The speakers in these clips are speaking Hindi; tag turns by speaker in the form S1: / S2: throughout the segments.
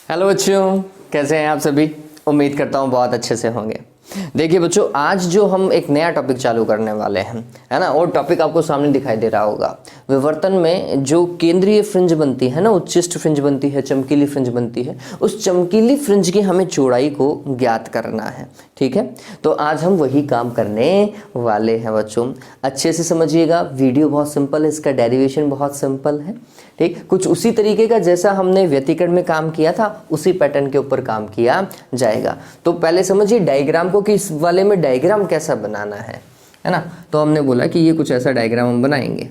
S1: हेलो बच्चों, कैसे हैं आप सभी। उम्मीद करता हूँ बहुत अच्छे से होंगे। देखिए बच्चों, आज जो हम एक नया टॉपिक चालू करने वाले हैं, है ना, और टॉपिक आपको सामने दिखाई दे रहा होगा। विवर्तन में जो केंद्रीय फ्रिंज बनती है ना, उच्चिष्ट फ्रिंज बनती है, चमकीली फ्रिंज बनती है, उस चमकीली फ्रिंज की हमें चौड़ाई को ज्ञात करना है। ठीक है, तो आज हम वही काम करने वाले हैं बच्चों। अच्छे से समझिएगा, वीडियो बहुत सिंपल है, इसका डेरिवेशन बहुत सिंपल है। ठीक, कुछ उसी तरीके का जैसा हमने व्यतिकरण में काम किया था, उसी पैटर्न के ऊपर काम किया जाएगा। तो पहले समझिए डायग्राम को कि इस वाले में डायग्राम कैसा बनाना है ना। तो हमने बोला कि ये कुछ ऐसा डायग्राम हम बनाएंगे।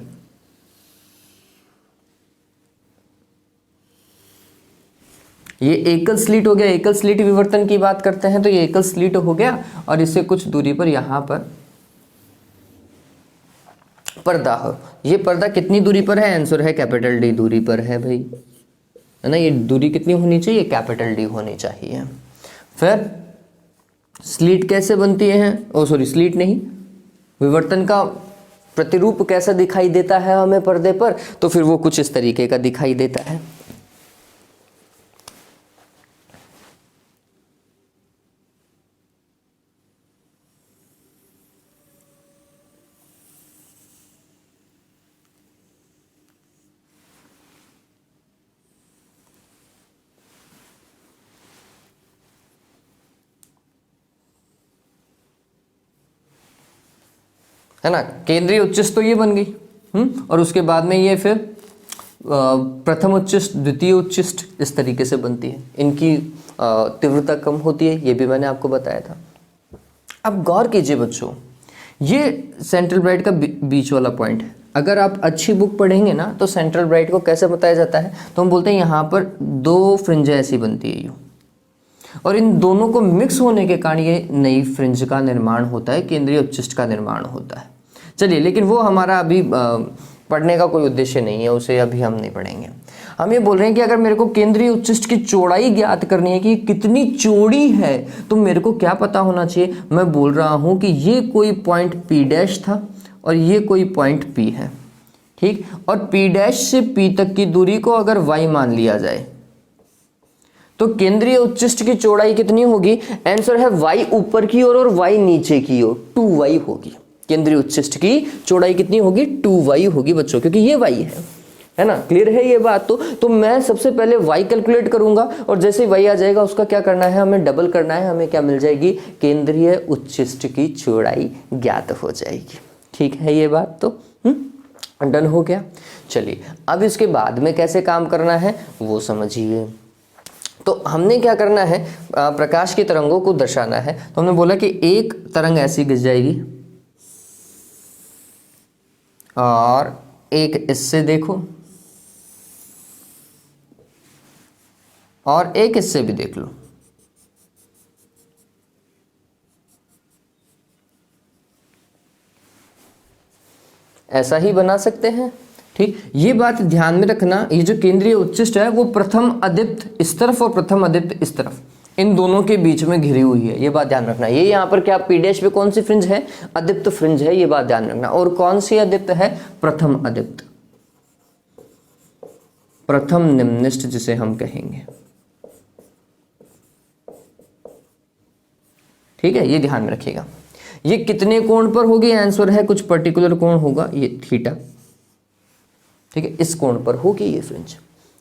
S1: ये एकल स्लिट हो गया, एकल स्लिट विवर्तन की बात करते हैं तो ये एकल स्लिट हो गया, और इससे कुछ दूरी पर यहां पर पर्दा हो। ये पर्दा कितनी दूरी पर है? आंसर है कैपिटल डी दूरी पर है भाई, है ना। ये दूरी कितनी होनी चाहिए? कैपिटल डी होनी चाहिए। फिर स्लिट कैसे बनती है? ओ सॉरी, स्लिट नहीं, विवर्तन का प्रतिरूप कैसा दिखाई देता है हमें पर्दे पर? तो फिर वो कुछ इस तरीके का दिखाई देता है। है ना, केंद्रीय उच्चिष्ट तो ये बन गई। और उसके बाद में ये फिर प्रथम उच्चिष्ट, द्वितीय उच्चिष्ट इस तरीके से बनती है। इनकी तीव्रता कम होती है, ये भी मैंने आपको बताया था। अब गौर कीजिए बच्चों, ये सेंट्रल ब्राइट का बीच वाला पॉइंट है। अगर आप अच्छी बुक पढ़ेंगे ना तो सेंट्रल ब्राइट को कैसे बताया जाता है? तो हम बोलते हैं यहाँ पर दो फ्रिंजें ऐसी बनती है यूँ, और इन दोनों को मिक्स होने के कारण ये नई फ्रिंज का निर्माण होता है, केंद्रीय उच्चिष्ट का निर्माण होता है। चलिए, लेकिन वो हमारा अभी पढ़ने का कोई उद्देश्य नहीं है, उसे अभी हम नहीं पढ़ेंगे। हम ये बोल रहे हैं कि अगर मेरे को केंद्रीय उच्चिष्ट की चौड़ाई ज्ञात करनी है कि कितनी चौड़ी है, तो मेरे को क्या पता होना चाहिए? मैं बोल रहा हूं कि ये कोई पॉइंट P डैश था और ये कोई पॉइंट P है। ठीक, और P डैश से P तक की दूरी को अगर y मान लिया जाए तो केंद्रीय उच्चिष्ट की चौड़ाई कितनी होगी? आंसर है y ऊपर की ओर और y नीचे की ओर, 2y होगी। केंद्रीय उच्चिष्ट की चौड़ाई कितनी होगी? 2y होगी बच्चों, क्योंकि ये y है ना। क्लियर है ये बात? तो मैं सबसे पहले y कैलकुलेट करूंगा, और जैसे y आ जाएगा उसका क्या करना है? हमें डबल करना है। हमें क्या मिल जाएगी? केंद्रीय उच्चिष्ट की चौड़ाई ज्ञात हो जाएगी। ठीक है ये बात? तो डन हो गया। चलिए, अब इसके बाद में कैसे काम करना है वो समझिए। तो हमने क्या करना है? प्रकाश की तरंगों को दर्शाना है। तो हमने बोला कि एक तरंग ऐसी गिर जाएगी और एक इससे देखो और एक इससे भी देख लो। ऐसा ही बना सकते हैं। ठीक, ये बात ध्यान में रखना, ये जो केंद्रीय उच्चिष्ट है वो प्रथम अदीप्त इस तरफ और प्रथम अदीप्त इस तरफ, इन दोनों के बीच में घिरी हुई है। ये बात ध्यान रखना। ये यहाँ पर क्या P डैश पे कौन सी फ्रिंज है? अदीप्त फ्रिंज है, ये बात ध्यान रखना। और कौन सी अदीप्त है? प्रथम अदीप्त, प्रथम निम्निष्ठ जिसे हम कहेंगे। ठीक है, ये ध्यान में रखिएगा। ये कितने कोण पर होगी? आंसर है कुछ पर्टिकुलर कोण होगा, ये थीटा। ठीक है, इस कोण पर होगी ये फ्रिंज,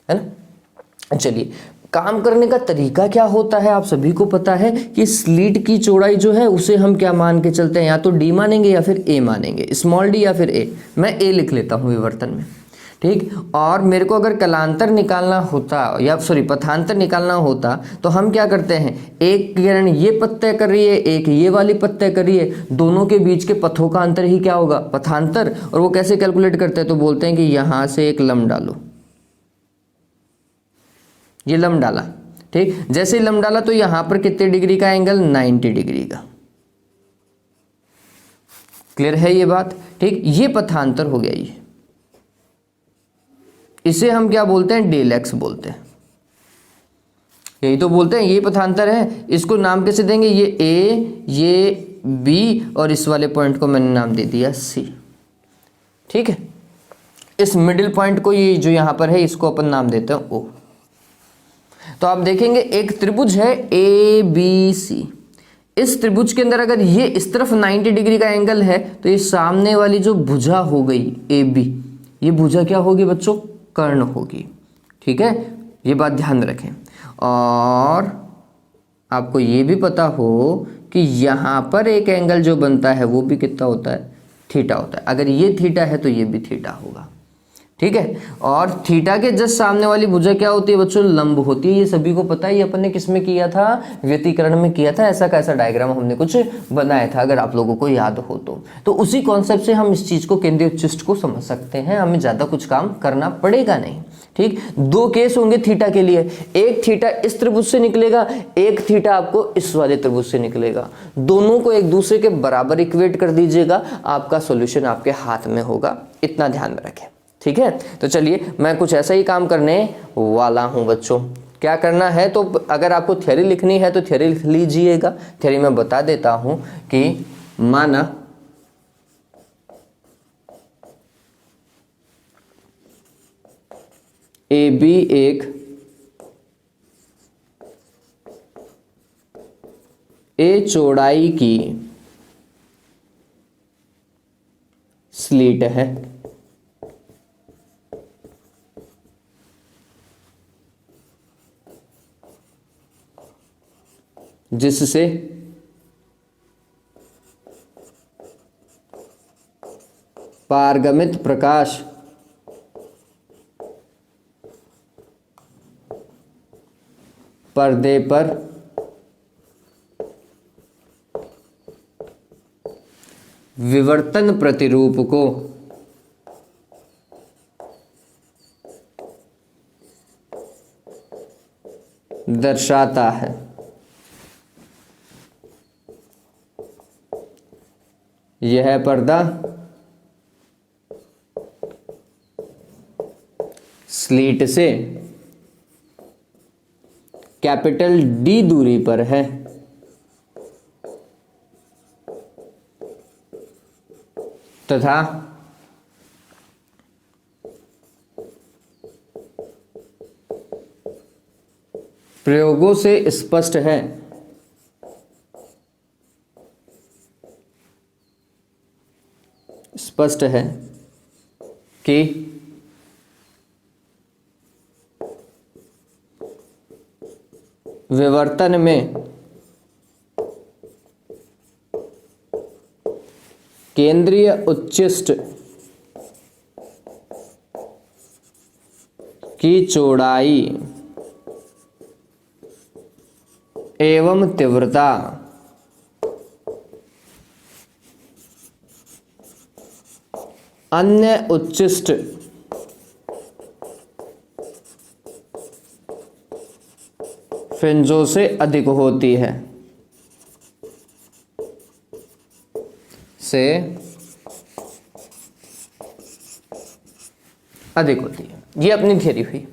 S1: है ना। चलिए, काम करने का तरीका क्या होता है आप सभी को पता है कि स्लिट की चौड़ाई जो है उसे हम क्या मान के चलते हैं? या तो d मानेंगे या फिर a मानेंगे, स्मॉल d या फिर a। मैं a लिख लेता हूं विवर्तन में। ठीक, और मेरे को अगर कलांतर निकालना होता या सॉरी पथांतर निकालना होता तो हम क्या करते हैं? एक किरण ये पथ तय कर रही है, एक ये वाली पथ तय कर रही है, दोनों के बीच के पथों का अंतर ही क्या होगा? पथांतर। और वो कैसे कैलकुलेट करते हैं? तो बोलते हैं कि यहां से एक लंब डालो, ये लंब डाला। ठीक, जैसे लंब डाला तो यहां पर कितने डिग्री का एंगल? 90 डिग्री का। क्लियर है ये बात? ठीक, ये पथांतर हो गया। ये इसे हम क्या बोलते हैं? डेल एक्स बोलते हैं। यही तो बोलते हैं, ये पथांतर है। इसको नाम कैसे देंगे? ये ए, ये बी, और इस वाले पॉइंट को मैंने नाम दे दिया सी। ठीक है, इस मिडिल पॉइंट को, ये जो यहां पर है, इसको अपन नाम देते हैं ओ। तो आप देखेंगे एक त्रिभुज है ए बी सी, इस त्रिभुज के अंदर अगर ये इस तरफ 90 डिग्री का एंगल है तो ये सामने वाली जो भुजा हो गई ए बी, ये भुजा क्या होगी बच्चों, कर्ण होगी। ठीक है, ये बात ध्यान रखें। और आपको ये भी पता हो कि यहाँ पर एक एंगल जो बनता है वो भी कितना होता है, थीटा होता है। अगर ये थीटा है तो ये भी थीटा होगा। ठीक है, और थीटा के जस्ट सामने वाली भुजा क्या होती है बच्चों, लंब होती है। ये सभी को पता है, ये अपन ने किस में किया था, व्यतिकरण में किया था। ऐसा कैसा डायग्राम हमने कुछ बनाया था, अगर आप लोगों को याद हो तो उसी कॉन्सेप्ट से हम इस चीज को, केंद्रीय उच्चिष्ट को समझ सकते हैं। हमें ज्यादा कुछ काम करना पड़ेगा नहीं। ठीक, दो केस होंगे थीटा के लिए, एक थीटा इस त्रिभुज से निकलेगा, एक थीटा आपको इस वाले त्रिभुज से निकलेगा। दोनों को एक दूसरे के बराबर इक्वेट कर दीजिएगा, आपका सॉल्यूशन आपके हाथ में होगा। इतना ध्यान में रखें। ठीक है, तो चलिए मैं कुछ ऐसा ही काम करने वाला हूं बच्चों। क्या करना है, तो अगर आपको थ्योरी लिखनी है तो थ्योरी लिख लीजिएगा। थ्योरी में बता देता हूं कि माना ए बी एक ए चौड़ाई की स्लीट है, जिससे पारगमित प्रकाश पर्दे पर विवर्तन प्रतिरूप को दर्शाता है। यह पर्दा स्लीट से कैपिटल डी दूरी पर है, तथा प्रयोगों से स्पष्ट है कि विवर्तन में केंद्रीय उच्चिष्ट की चौड़ाई एवं तीव्रता अन्य उच्चिष्ट फ्रिंजों से अधिक होती है, ये अपनी थियरी हुई।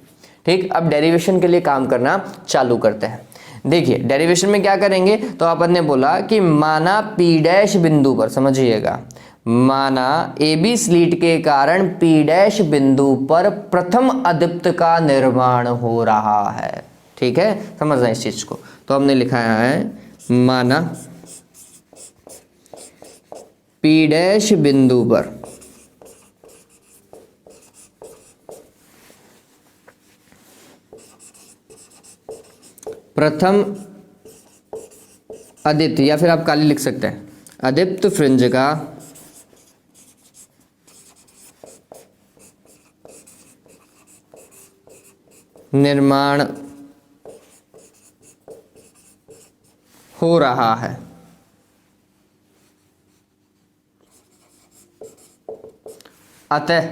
S1: ठीक, अब डेरिवेशन के लिए काम करना चालू करते हैं। देखिए डेरिवेशन में क्या करेंगे, तो अपन ने बोला कि माना पी डैश बिंदु पर, समझिएगा, माना ए बी स्लीट के कारण पी डैश बिंदु पर प्रथम अदीप्त का निर्माण हो रहा है। ठीक है, समझना इस चीज को। तो हमने लिखा है माना पी डैश बिंदु पर प्रथम अदीप्त, या फिर आप काली लिख सकते हैं, अदीप्त फ्रिंज का निर्माण हो रहा है। अतः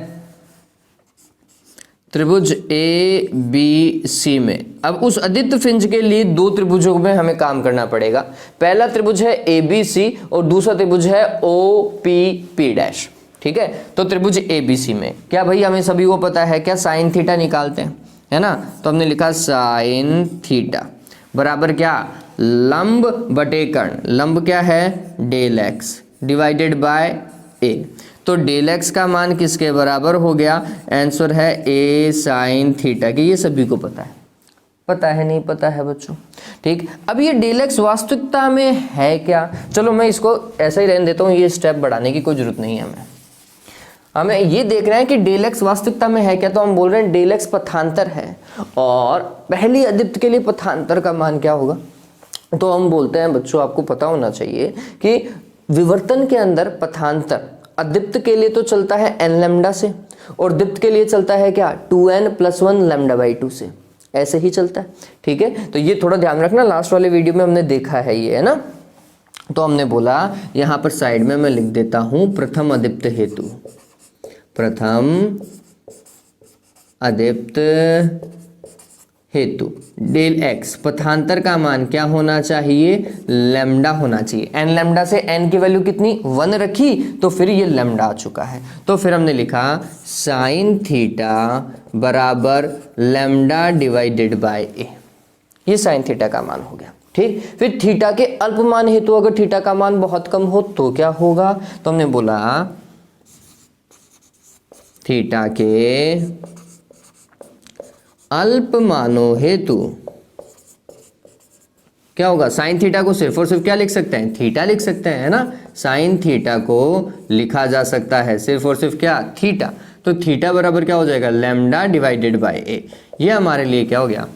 S1: त्रिभुज ए बी सी में, अब उस अदीप्त फ्रिंज के लिए दो त्रिभुजों में हमें काम करना पड़ेगा। पहला त्रिभुज है ए बी सी और दूसरा त्रिभुज है ओ पी पी डैश। ठीक है, तो त्रिभुज ए बी सी में क्या भाई, हमें सभी को पता है क्या, साइन थीटा निकालते हैं, है ना। तो हमने लिखा साइन थीटा बराबर क्या, लंब बटे कर्ण, लंब क्या है डेल एक्स डिवाइडेड बाय ए। तो डेल एक्स का मान किसके बराबर हो गया, आंसर है ए साइन थीटा की, ये सभी को पता है। पता है नहीं पता है बच्चों। ठीक, अब ये डेल एक्स वास्तविकता में है क्या? चलो मैं इसको ऐसा ही रहने देता हूँ, ये स्टेप बढ़ाने की कोई जरूरत नहीं है हमें ये देखना है कि डेल एक्स वास्तविकता में है क्या। तो हम बोल रहे हैं डेल एक्स पथांतर है, और पहली अदीप्त के लिए पथांतर का मान क्या होगा? तो हम बोलते हैं बच्चों, आपको पता होना चाहिए कि विवर्तन के अंदर पथांतर अदीप्त के लिए तो चलता है n लैम्डा से, और दीप्त के लिए चलता है क्या? 2n+1 λ/2 से, ऐसे ही चलता है। ठीक है, तो ये थोड़ा ध्यान रखना, लास्ट वाले वीडियो में हमने देखा है ये, है ना। तो हमने बोला यहाँ पर साइड में मैं लिख देता हूँ प्रथम अदीप्त हेतु, प्रथम अदीप्त हेतु डेल एक्स पथांतर का मान क्या होना चाहिए? लैम्डा होना चाहिए। n लैम्डा से n की वैल्यू कितनी? 1 रखी, तो फिर ये लैम्डा आ चुका है। तो फिर हमने लिखा साइन थीटा बराबर लैम्डा डिवाइडेड बाय a, ये साइन थीटा का मान हो गया। ठीक, फिर थीटा के अल्पमान हेतु अगर थीटा का मान बहुत कम हो तो क्या होगा? तो हमने बोला थीटा के अल्प मानों हेतु क्या होगा? साइन थीटा को सिर्फ और सिर्फ क्या लिख सकते हैं? थीटा लिख सकते हैं, है ना। साइन थीटा को लिखा जा सकता है सिर्फ और सिर्फ क्या? थीटा। तो थीटा बराबर क्या हो जाएगा? Lambda divided by A. ये हमारे लिए क्या हो गया?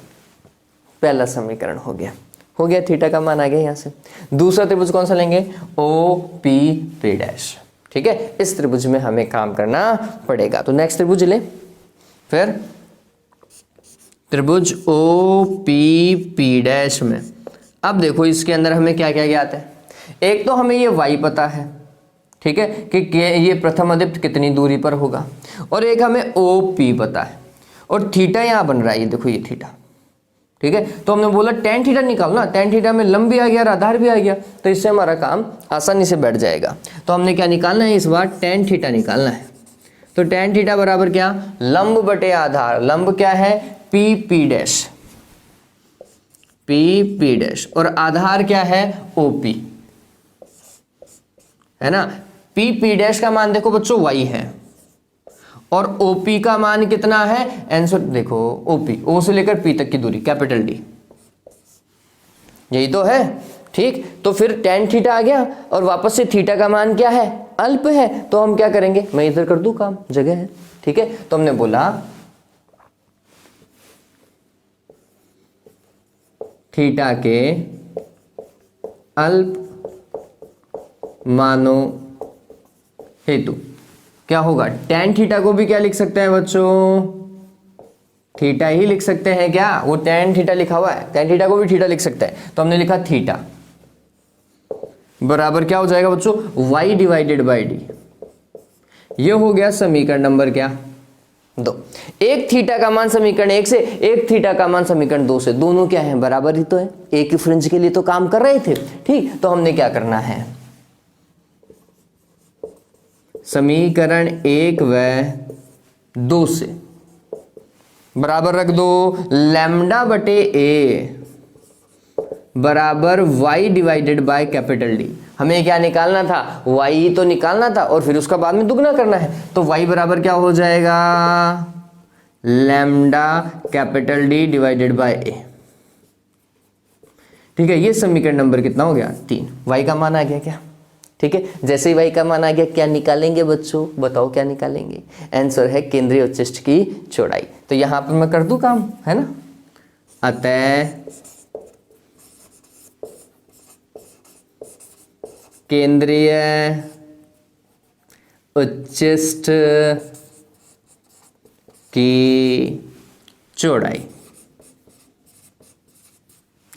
S1: पहला समीकरण हो गया। थीटा का मान आ गया यहाँ से। दूसरा त्रिभुज कौन सा लेंगे? O P P dash. ठीक है, इस त्रिभुज में हमें काम करना पड़ेगा। तो नेक्स्ट त्रिभुज ले, फिर त्रिभुज ओ पी पी डैश में अब देखो इसके अंदर हमें क्या क्या ज्ञात है। एक तो हमें ये y पता है, ठीक है, कि ये प्रथम अदीप्त कितनी दूरी पर होगा, और एक हमें ओ पी पता है, और थीटा यहाँ बन रहा है, ये देखो ये थीटा। ठीक है, तो हमने बोला टेन थीटा निकालना, टेन थीटा में लंब भी आ गया और आधार भी आ गया, तो इससे हमारा काम आसानी से बैठ जाएगा। तो हमने क्या निकालना है इस बार? टेन थीटा निकालना है। तो टेन थीटा बराबर क्या? लंब बटे आधार। लंब क्या है? P P dash, P P dash, और आधार क्या है? ओ पी, है ना। पी पी डैश का मान देखो बच्चों y है, और OP का मान कितना है? आंसर देखो, OP O से लेकर P तक की दूरी कैपिटल D, यही तो है। ठीक, तो फिर टेन थीटा आ गया, और वापस से थीटा का मान क्या है? अल्प है। तो हम क्या करेंगे? मैं इधर कर दूं काम, जगह है। ठीक है, तो हमने बोला थीटा के अल्प मानों हेतु क्या होगा? टेन थीटा को भी क्या लिख सकते हैं बच्चों? थीटा ही लिख सकते हैं क्या? वो टेन थीटा लिखा हुआ है, टेन थीटा को भी थीटा लिख सकते हैं। तो हमने लिखा थीटा बराबर क्या हो जाएगा बच्चों? y divided by D. ये हो गया समीकरण नंबर क्या? 2। एक थीटा का मान समीकरण 1 से, एक थीटा का मान समीकरण 2 से, दोनों क्या है? बराबर ही तो है, एक ही फ्रिंज के लिए तो काम कर रहे थे। ठीक, तो हमने क्या करना है? समीकरण 1 व 2 से बराबर रख दो लैम्डा बटे ए बराबर y divided by capital D. हमें क्या निकालना था? y तो निकालना था, और फिर उसका बाद में दुगना करना है। तो y बराबर क्या हो जाएगा? Lambda capital D divided bye a। ठीक है, ये समीकरण नंबर कितना हो गया? 3। y का मान आ गया क्या? ठीक है, जैसे ही y का मान आ गया, क्या निकालेंगे बच्चों? बताओ क्या निकालेंगे? आंसर है केंद्रीय उच्चिष्ट की चौड़ाई। तो यहां पर मैं कर दूं काम, है ना। अतः केंद्रीय उच्चिष्ट की चौड़ाई,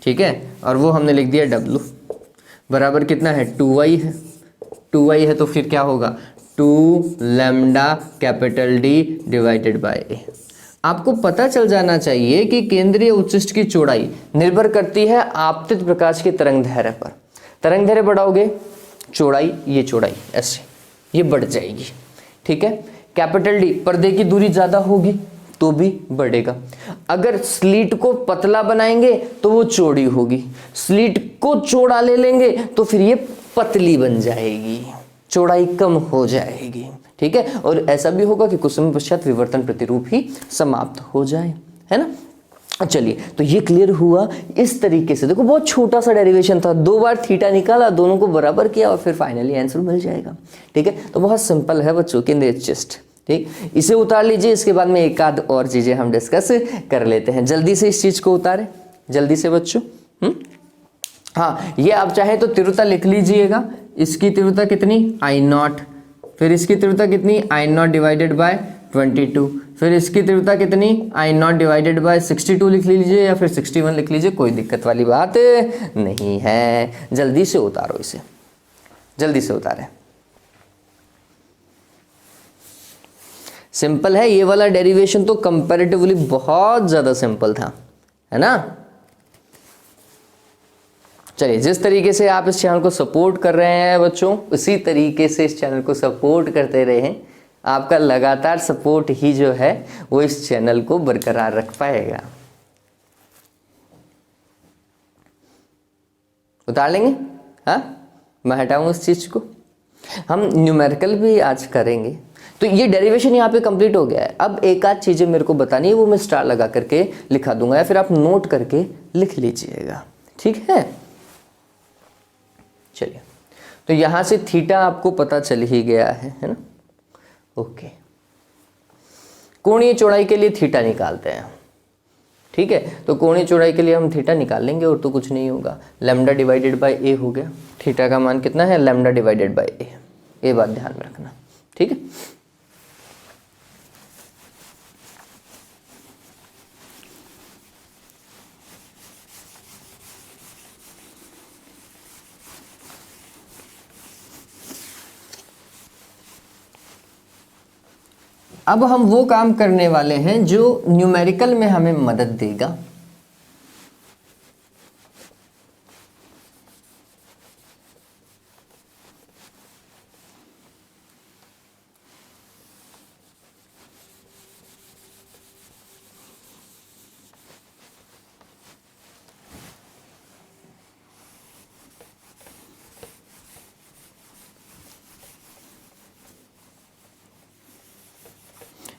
S1: ठीक है, और वो हमने लिख दिया W बराबर कितना है? 2y है। 2y है तो फिर क्या होगा? 2 lambda capital D divided bye a। आपको पता चल जाना चाहिए कि केंद्रीय उच्चिष्ट की चौड़ाई निर्भर करती है आपतित प्रकाश के तरंग दैर्ध्य पर। तरंग दैर्ध्य बढ़ाओगे, चौड़ाई, ये चौड़ाई ऐसे ये बढ़ जाएगी। ठीक है, कैपिटल D, पर्दे की दूरी ज्यादा होगी तो भी बढ़ेगा। अगर स्लीट को पतला बनाएंगे तो वो चौड़ी होगी, स्लीट को चौड़ा ले लेंगे तो फिर ये पतली बन जाएगी, चौड़ाई कम हो जाएगी। ठीक है, और ऐसा भी होगा कि कुछ समय पश्चात विवर्तन प्रतिरूप ही समाप्त हो जाए, है ना। चलिए, तो ये क्लियर हुआ इस तरीके से। देखो बहुत छोटा सा डेरिवेशन था, 2 बार थीटा निकाला, दोनों को बराबर किया और फिर फाइनली आंसर मिल जाएगा। ठीक है, तो बहुत सिंपल है बच्चों, केंद्रीय चेस्ट। ठीक, इसे उतार लीजिए, इसके बाद में एक आध और चीजें हम डिस्कस कर लेते हैं। जल्दी से इस चीज को उतारें, जल्दी से बच्चों। हाँ, ये आप चाहे तो तीव्रता लिख लीजिएगा। इसकी तीव्रता कितनी, I0, फिर इसकी तीव्रता कितनी, I0 डिवाइडेड बाय 22, फिर इसकी तीव्रता कितनी, I0 डिवाइडेड बाय 62 लिख लीजिए या फिर 61 लिख लीजिए, कोई दिक्कत वाली बात नहीं है। जल्दी से उतारो इसे, जल्दी से उतारें। सिंपल है, ये वाला डेरिवेशन तो कंपैरेटिवली बहुत ज्यादा सिंपल था, है ना। चलिए, जिस तरीके से आप इस चैनल को सपोर्ट कर रहे हैं बच्चों, उसी तरीके से इस चैनल को सपोर्ट करते रहें। आपका लगातार सपोर्ट ही जो है वो इस चैनल को बरकरार रख पाएगा। उतार लेंगे, हाँ, मैं हटाऊंगा इस चीज को। हम न्यूमेरिकल भी आज करेंगे। तो ये डेरिवेशन यहाँ पे कंप्लीट हो गया है। अब एक आध चीजें मेरे को बतानी है, वो मैं स्टार लगा करके लिखा दूंगा या फिर आप नोट करके लिख लीजिएगा। ठीक है, चलिए, तो यहां से थीटा आपको पता चल ही गया है ना। ओके, कोणीय चौड़ाई के लिए थीटा निकालते हैं। ठीक है, तो कोणीय चौड़ाई के लिए हम थीटा निकाल लेंगे और तो कुछ नहीं होगा, लैम्डा डिवाइडेड बाय ए हो गया। थीटा का मान कितना है, लैम्डा डिवाइडेड बाय ए, ये बात ध्यान में रखना। ठीक है, अब हम वो काम करने वाले हैं जो न्यूमेरिकल में हमें मदद देगा।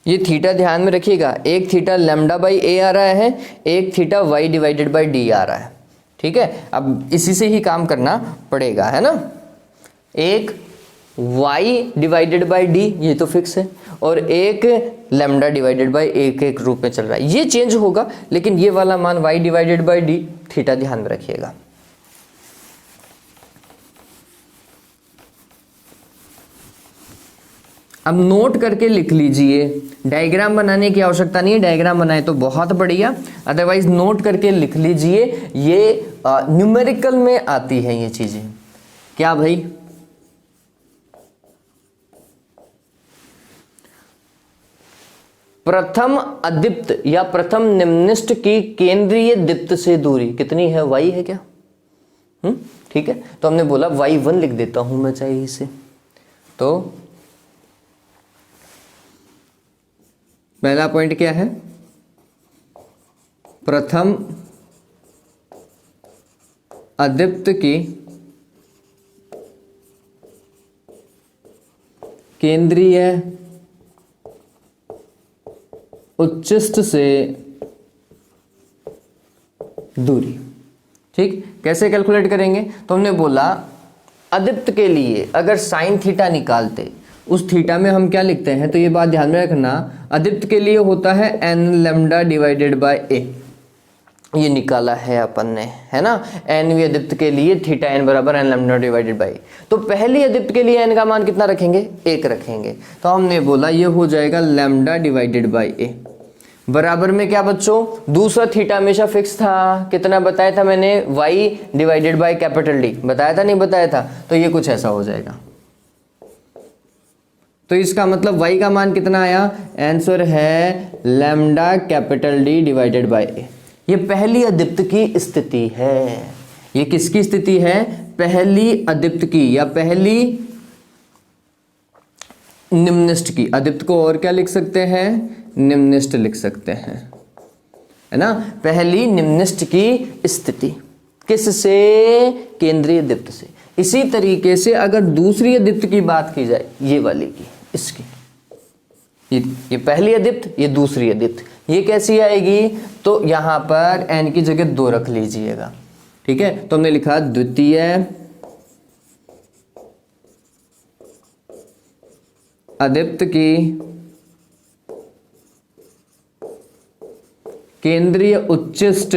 S1: ये थीटा ध्यान में रखिएगा, एक थीटा लैम्डा बाई ए आ रहा है, एक theta Y divided by D आ रहा है। ठीक है, अब इसी से ही काम करना पड़ेगा, है ना। एक वाई डिवाइडेड बाई डी, ये तो फिक्स है, और एक लैम्डा डिवाइडेड बाई ए के रूप में चल रहा है। ये चेंज होगा, लेकिन ये वाला मान Y divided by D theta ध्यान में रखिएगा। अब नोट करके लिख लीजिए, डायग्राम बनाने की आवश्यकता नहीं है, डायग्राम बनाए तो बहुत बढ़िया, अदरवाइज नोट करके लिख लीजिए। ये न्यूमेरिकल में आती है ये चीजें। क्या भाई, प्रथम अदीप्त या प्रथम निम्निष्ठ की केंद्रीय दीप्त से दूरी कितनी है, वाई है क्या। ठीक है, तो हमने बोला y1 लिख देता हूं मैं चाहिए इसे। तो पहला पॉइंट क्या है, प्रथम अदीप्त की केंद्रीय उच्चिष्ट से दूरी। ठीक, कैसे कैलकुलेट करेंगे, तो हमने बोला अदीप्त के लिए अगर साइन थीटा निकालते, उस थीटा में हम क्या लिखते हैं, तो ये बात ध्यान में रखना, अदीप्त के लिए होता है N lambda divided by A, ये निकाला है अपन ने, है ना। एन वी अदीप्त के लिए थीटा एन बराबर एन लैम्डा डिवाइडेड बाय, तो पहली अदीप्त के लिए एन का मान कितना रखेंगे, 1 रखेंगे। तो हमने बोला ये हो जाएगा लैम्डा डिवाइडेड बाय ए, बराबर में क्या बच्चों, दूसरा थीटा हमेशा फिक्स था, कितना बताया था मैंने, y divided by capital D, बताया था नहीं बताया था, तो ये कुछ ऐसा हो जाएगा। तो इसका मतलब y का मान कितना आया, आंसर है lambda capital D divided by A. ये पहली अदीप्त की स्थिति है। ये किसकी स्थिति है, पहली अदीप्त की या पहली निम्निष्ठ की। अदीप्त को और क्या लिख सकते हैं, निम्निष्ठ लिख सकते हैं, है ना। पहली निम्निष्ठ की स्थिति किससे, केंद्रीय दीप्त से। इसी तरीके से अगर दूसरी अदीप्त की बात की जाए, ये वाली की, इसकी, ये पहली अदीप्त, ये दूसरी अदीप्त, ये कैसी आएगी, तो यहाँ पर n की जगह 2 रख लीजिएगा, ठीक है। तो हमने लिखा द्वितीय अदीप्त की केंद्रीय उच्चिष्ट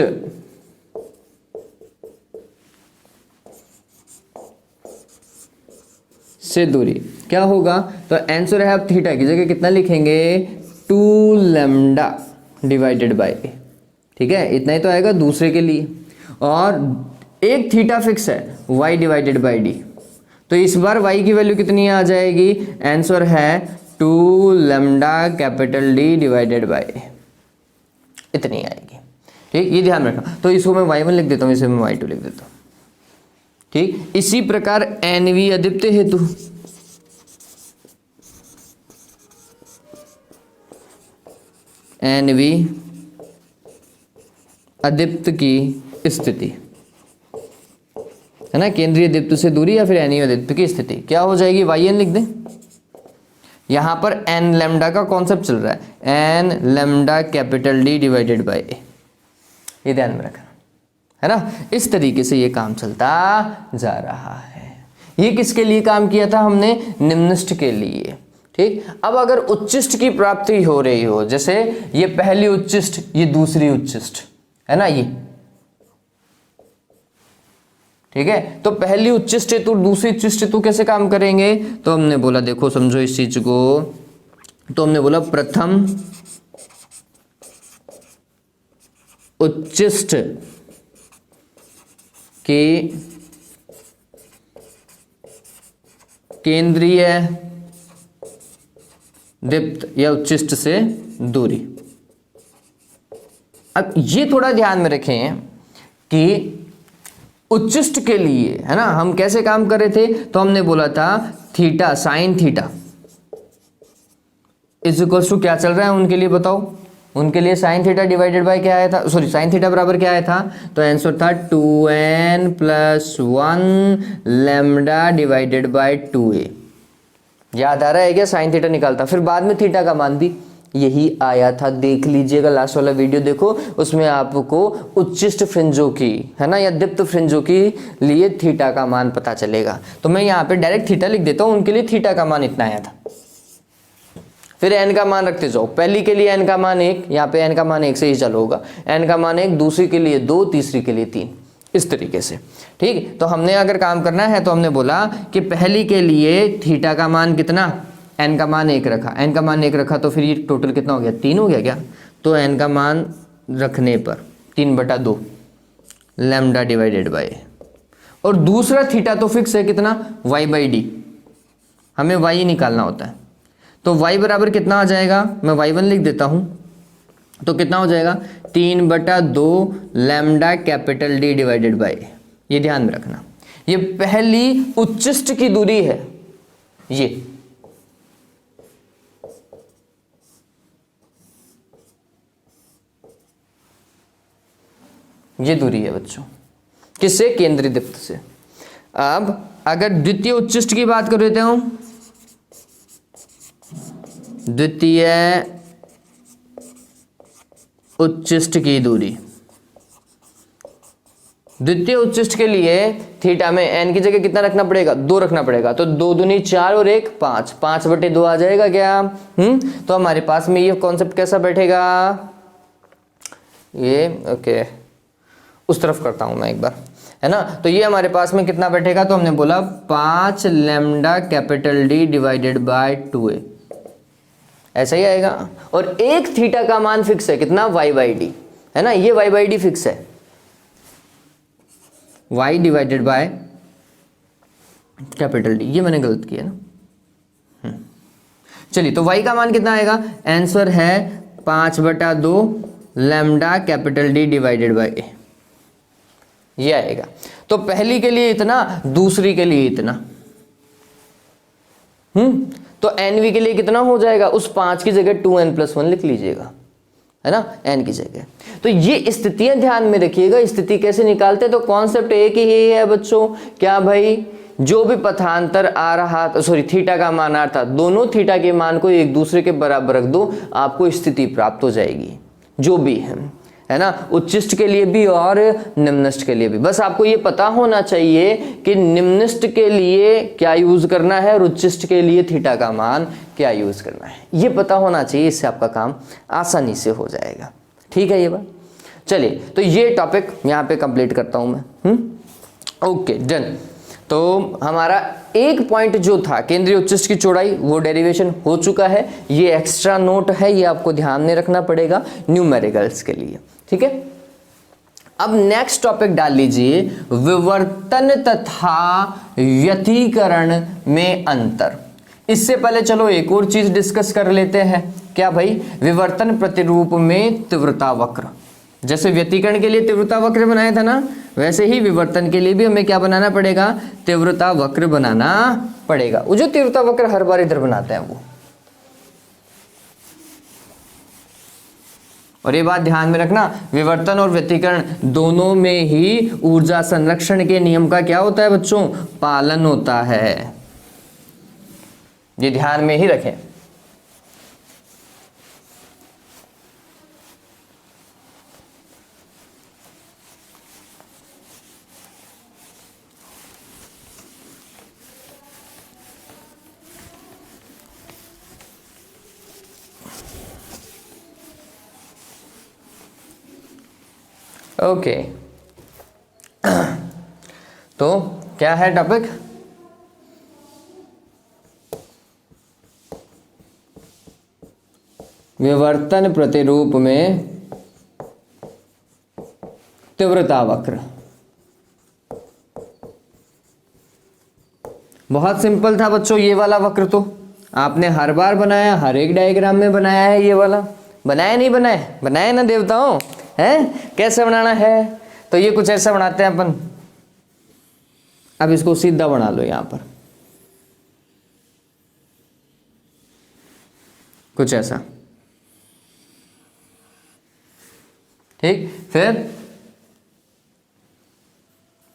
S1: से दूरी क्या होगा, तो आंसर है, आप थीटा की जगह कितना लिखेंगे, 2 लैम्डा डिवाइडेड बाय ए, ठीक है, इतना ही तो आएगा दूसरे के लिए। और एक थीटा फिक्स है y डिवाइडेड बाय डी, तो इस बार y की वैल्यू कितनी आ जाएगी, आंसर है 2 lambda capital D divided by A, इतनी आएगी, ठीक, ये ध्यान रखना। तो इसको मैं y1 लिख देता हूँ, इसे मैं y2 लिख देता हूँ, ठीक। इसी प्रकार एनवी अदीप्त हेतु एनवी अदीप्त की स्थिति है ना, केंद्रीय दीप्त से दूरी या फिर एनवी अदीप्त की स्थिति क्या हो जाएगी, yn लिख दें। यहां पर n लैम्डा का कॉन्सेप्ट चल रहा है, n lambda capital D divided by A, ये ध्यान में रखना है ना। इस तरीके से ये काम चलता जा रहा है। ये किसके लिए काम किया था हमने, निम्निष्ठ के लिए, ठीक। अब अगर उच्चिष्ट की प्राप्ति हो रही हो, जैसे ये पहली उच्चिष्ट, ये दूसरी उच्चिष्ट है ना, ये ठीक है, तो पहली उच्चिष्ट हेतु दूसरी उच्चिष्ट हेतु कैसे काम करेंगे, तो हमने बोला देखो समझो इस चीज को, तो हमने बोला प्रथम उच्चिष्ट के केंद्रीय दीप्त या उच्चिष्ट से दूरी। अब ये थोड़ा ध्यान में रखें कि उच्चिष्ट के लिए है ना, हम कैसे काम कर रहे थे, तो हमने बोला था theta sine theta is equal to क्या चल रहा है उनके लिए बताओ, उनके लिए साइन थीटा डिवाइडेड बाय क्या आया था, सॉरी साइन थीटा बराबर क्या आया था, तो आंसर था 2n + 1 lambda divided bye 2a। याद आ रहा है क्या, साइन थीटा निकालता, फिर बाद में थीटा का मान भी यही आया था, देख लीजिएगा लास्ट वाला वीडियो देखो, उसमें आपको उच्चिष्ट फ्रिंजों की है ना या दीप्त फ्रिंजों की लिए थीटा का मान पता चलेगा। तो मैं यहाँ पे डायरेक्ट थीटा लिख देता हूँ, उनके लिए थीटा का मान इतना आया था, फिर n का मान रखते जाओ, पहली के लिए n का मान 1, यहाँ पे n का मान 1 से ही चालू होगा, n का मान 1, दूसरी के लिए 2, तीसरी के लिए 3, इस तरीके से, ठीक। तो हमने अगर काम करना है तो हमने बोला कि पहली के लिए थीटा का मान कितना, n का मान 1 रखा, n का मान 1 रखा, तो फिर ये टोटल कितना हो गया, 3 हो गया क्या, तो n का मान रखने पर 3/2 लैम्डा डिवाइडेड बाय, और दूसरा थीटा तो फिक्स है कितना, y/d, हमें y निकालना होता है, तो y बराबर कितना आ जाएगा, मैं y1 लिख देता हूं, तो कितना हो जाएगा 3/2 lambda capital D divided bye, ये ध्यान में रखना, ये पहली उच्चिष्ट की दूरी है, ये दूरी है बच्चों, किससे, केंद्रीय दीप्त से। अब अगर द्वितीय उच्चिष्ट की बात कर लेते हो, द्वितीय उच्चिष्ट की दूरी, द्वितीय उच्चिष्ट के लिए थीटा में n की जगह कितना रखना पड़ेगा, 2 रखना पड़ेगा, तो 2 दूनी 4 और 1 5, 5/2 आ जाएगा क्या, तो हमारे पास में ये कॉन्सेप्ट कैसा बैठेगा, ये ओके, उस तरफ करता हूं मैं एक बार, है ना, तो ये हमारे पास में कितना बैठेगा, तो हमने बोला 5 lambda capital D divided bye 2a, ऐसा ही आएगा। और एक थीटा का मान फिक्स है कितना, y/d, है ना, ये y/d फिक्स है, y divided by capital D, ये मैंने गलत किया ना, चलिए, तो y का मान कितना आएगा, आंसर है 5/2 lambda capital D divided bye a, ये आएगा। तो पहली के लिए इतना, दूसरी के लिए इतना, तो nv के लिए कितना हो जाएगा, उस 5 की जगह 2n + 1 लिख लीजिएगा, है ना, n की जगह। तो ये स्थितियां ध्यान में रखिएगा, स्थिति कैसे निकालते हैं, तो कॉन्सेप्ट एक ही है बच्चों, क्या भाई, जो भी पथांतर आ रहा था, सॉरी थीटा का मान आ रहा था, दोनों थीटा के मान को एक दूसरे के बराबर रख दो, आपको स्थिति प्राप्त हो जाएगी। जो भी है ना, उच्चिष्ट के लिए भी और निम्निष्ट के लिए भी। बस आपको ये पता होना चाहिए कि निम्निष्ट के लिए क्या यूज करना है और उच्चिष्ट के लिए थीटा का मान क्या यूज करना है, ये पता होना चाहिए। इससे आपका काम आसानी से हो जाएगा। ठीक है ये बात। चलिए, तो ये टॉपिक यहाँ पे कंप्लीट करता हूं मैं। Okay done. तो हमारा एक पॉइंट जो था केंद्रीय उच्चिष्ट की चौड़ाई, वो डेरिवेशन हो चुका है। ये एक्स्ट्रा नोट है, ये आपको ध्यान में रखना पड़ेगा न्यूमेरिकल्स के लिए। ठीक है, अब नेक्स्ट टॉपिक डाल लीजिए, विवर्तन तथा व्यतिकरण में अंतर। इससे पहले चलो एक और चीज डिस्कस कर लेते हैं। क्या भाई? विवर्तन प्रतिरूप में तीव्रता वक्र। जैसे व्यतिकरण के लिए तीव्रता वक्र बनाया था ना, वैसे ही विवर्तन के लिए भी हमें क्या बनाना पड़ेगा? तीव्रता वक्र बनाना पड़ेगा। वो जो तीव्रता वक्र हर बार इधर बनाते हैं वो। और ये बात ध्यान में रखना, विवर्तन और व्यतिकरण दोनों में ही ऊर्जा संरक्षण के नियम का क्या होता है बच्चों? पालन होता है। ये ध्यान में ही रखें। ओके तो क्या है टॉपिक? विवर्तन प्रतिरूप में तीव्रता वक्र। बहुत सिंपल था बच्चों ये वाला वक्र, तो आपने हर बार बनाया, हर एक डायग्राम में बनाया है ये वाला। बनाया नहीं बनाया? बनाया ना देवताओं, है? कैसे बनाना है? तो ये कुछ ऐसा बनाते हैं अपन। अब इसको सीधा बना लो यहां पर, कुछ ऐसा। ठीक, फिर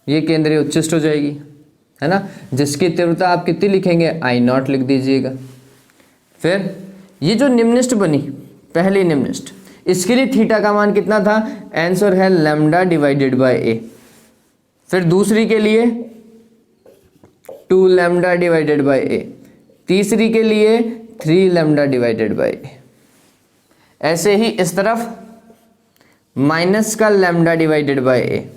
S1: ये केंद्रीय उच्चिष्ट हो जाएगी, है ना, जिसकी तीव्रता आप कितनी लिखेंगे? I0 लिख दीजिएगा। फिर ये जो निम्निष्ट बनी, पहली निम्निष्ट, इसके लिए थीटा का मान कितना था? आंसर है लैम्डा डिवाइडेड बाय ए। फिर दूसरी के लिए 2 लैम्डा डिवाइडेड बाय ए। तीसरी के लिए 3 लैम्डा डिवाइडेड बाय ए। ऐसे ही इस तरफ माइनस का लैम्डा डिवाइडेड बाय ए,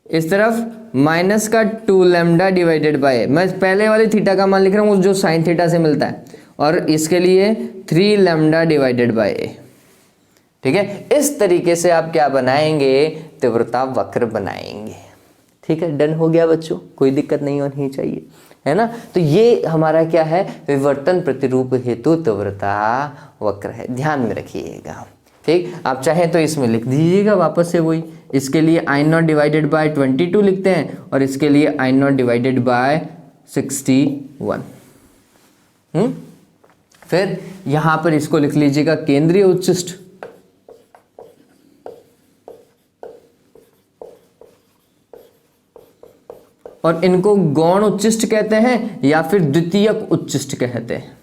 S1: इस तरफ माइनस का 2 लैम्डा डिवाइडेड बाय ए। मैं पहले वाले थीटा का मान लिख रहा हूँ जो साइन थीटा से मिलता है, और इसके लिए 3 लैम्डा डिवाइडेड बाय ए। ठीक है, इस तरीके से आप क्या बनाएंगे? तीव्रता वक्र बनाएंगे। ठीक है, डन हो गया बच्चों, कोई दिक्कत नहीं होनी चाहिए, है ना। तो ये हमारा क्या है? विवर्तन प्रतिरूप हेतु तीव्रता वक्र है, ध्यान में रखिएगा। ठीक, आप चाहें तो इसमें लिख दीजिएगा वापस से वही। इसके लिए I0 डिवाइडेड बाय 22 लिखते हैं, और इसके लिए I0 डिवाइडेड बाय 61। फिर यहां पर इसको लिख लीजिएगा केंद्रीय उच्चिष्ट, और इनको गौण उच्चिष्ट कहते हैं या फिर द्वितीयक उच्चिष्ट कहते हैं।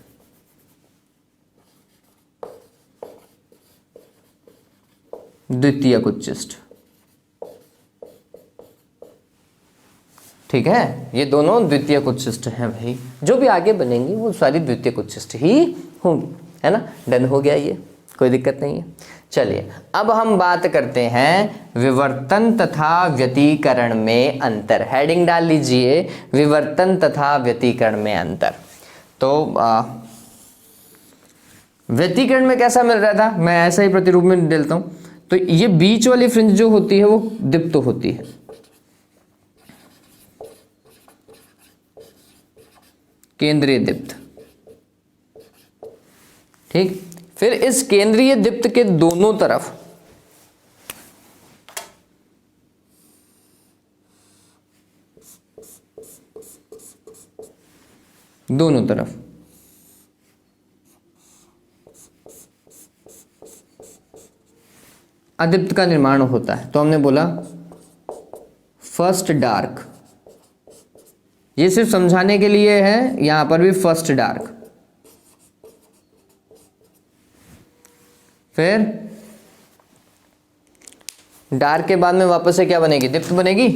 S1: द्वितीयक उच्चिष्ट। ठीक है, ये दोनों द्वितीयक उच्चिष्ट हैं भाई। जो भी आगे बनेंगी वो सारी द्वितीयक उच्चिष्ट ही होंगी, है ना। डन हो गया, ये कोई दिक्कत नहीं है। चलिए अब हम बात करते हैं विवर्तन तथा व्यतिकरण में अंतर। हेडिंग डाल लीजिए, विवर्तन तथा व्यतिकरण में अंतर। तो व्यतिकरण में कैसा मिल रहा था? मैं ऐसा ही प्रतिरूप में डालता हूं। तो ये बीच वाली फ्रिंज जो होती है वो दीप्त होती है, केंद्रीय दीप्त। ठीक, फिर इस केंद्रीय दीप्त के दोनों तरफ अदीप्त का निर्माण होता है। तो हमने बोला फर्स्ट डार्क, ये सिर्फ समझाने के लिए है, यहां पर भी फर्स्ट डार्क। फिर डार्क के बाद में वापस से क्या बनेगी, दीप्त बनेगी।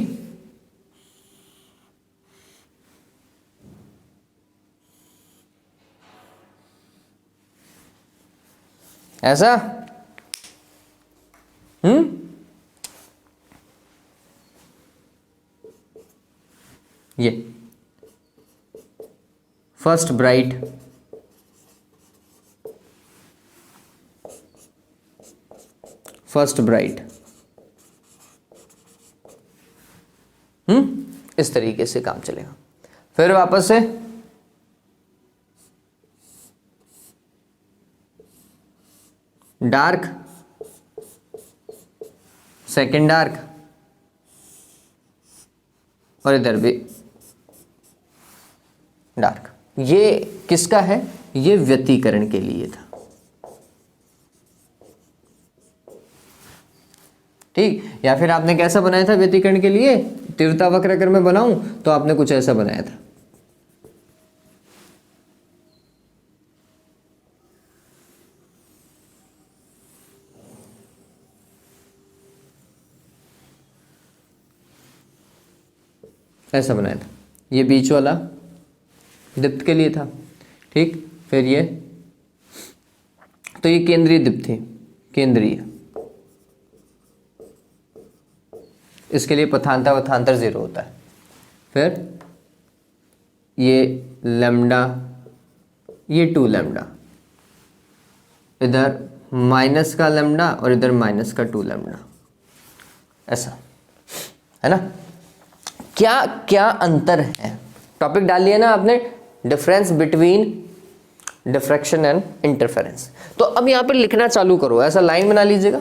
S1: ऐसा ये फर्स्ट ब्राइट, फर्स्ट ब्राइट, इस तरीके से काम चलेगा। फिर वापस से डार्क, सेकेंड डार्क, और इधर भी डार्क। ये किसका है, ये व्यतिकरण के लिए था। ठीक, या फिर आपने कैसा बनाया था व्यतिकरण के लिए, तीव्रता वक्र अगर मैं बनाऊं तो आपने कुछ ऐसा बनाया था। ऐसा बनाया था, ये बीच वाला दीप्त के लिए था। ठीक, फिर ये, तो ये केंद्रीय दीप्त थी, केंद्रीय, इसके लिए पथांतर वथांतर 0 होता है। फिर ये लैम्डा, ये 2 लैम्डा, इधर माइनस का लैम्डा और इधर माइनस का 2 लैम्डा, ऐसा है ना। क्या क्या अंतर है, टॉपिक डाल लिया ना आपने, difference between diffraction and interference. तो अब यहाँ पर लिखना चालू करो, ऐसा लाइन बना लीजिएगा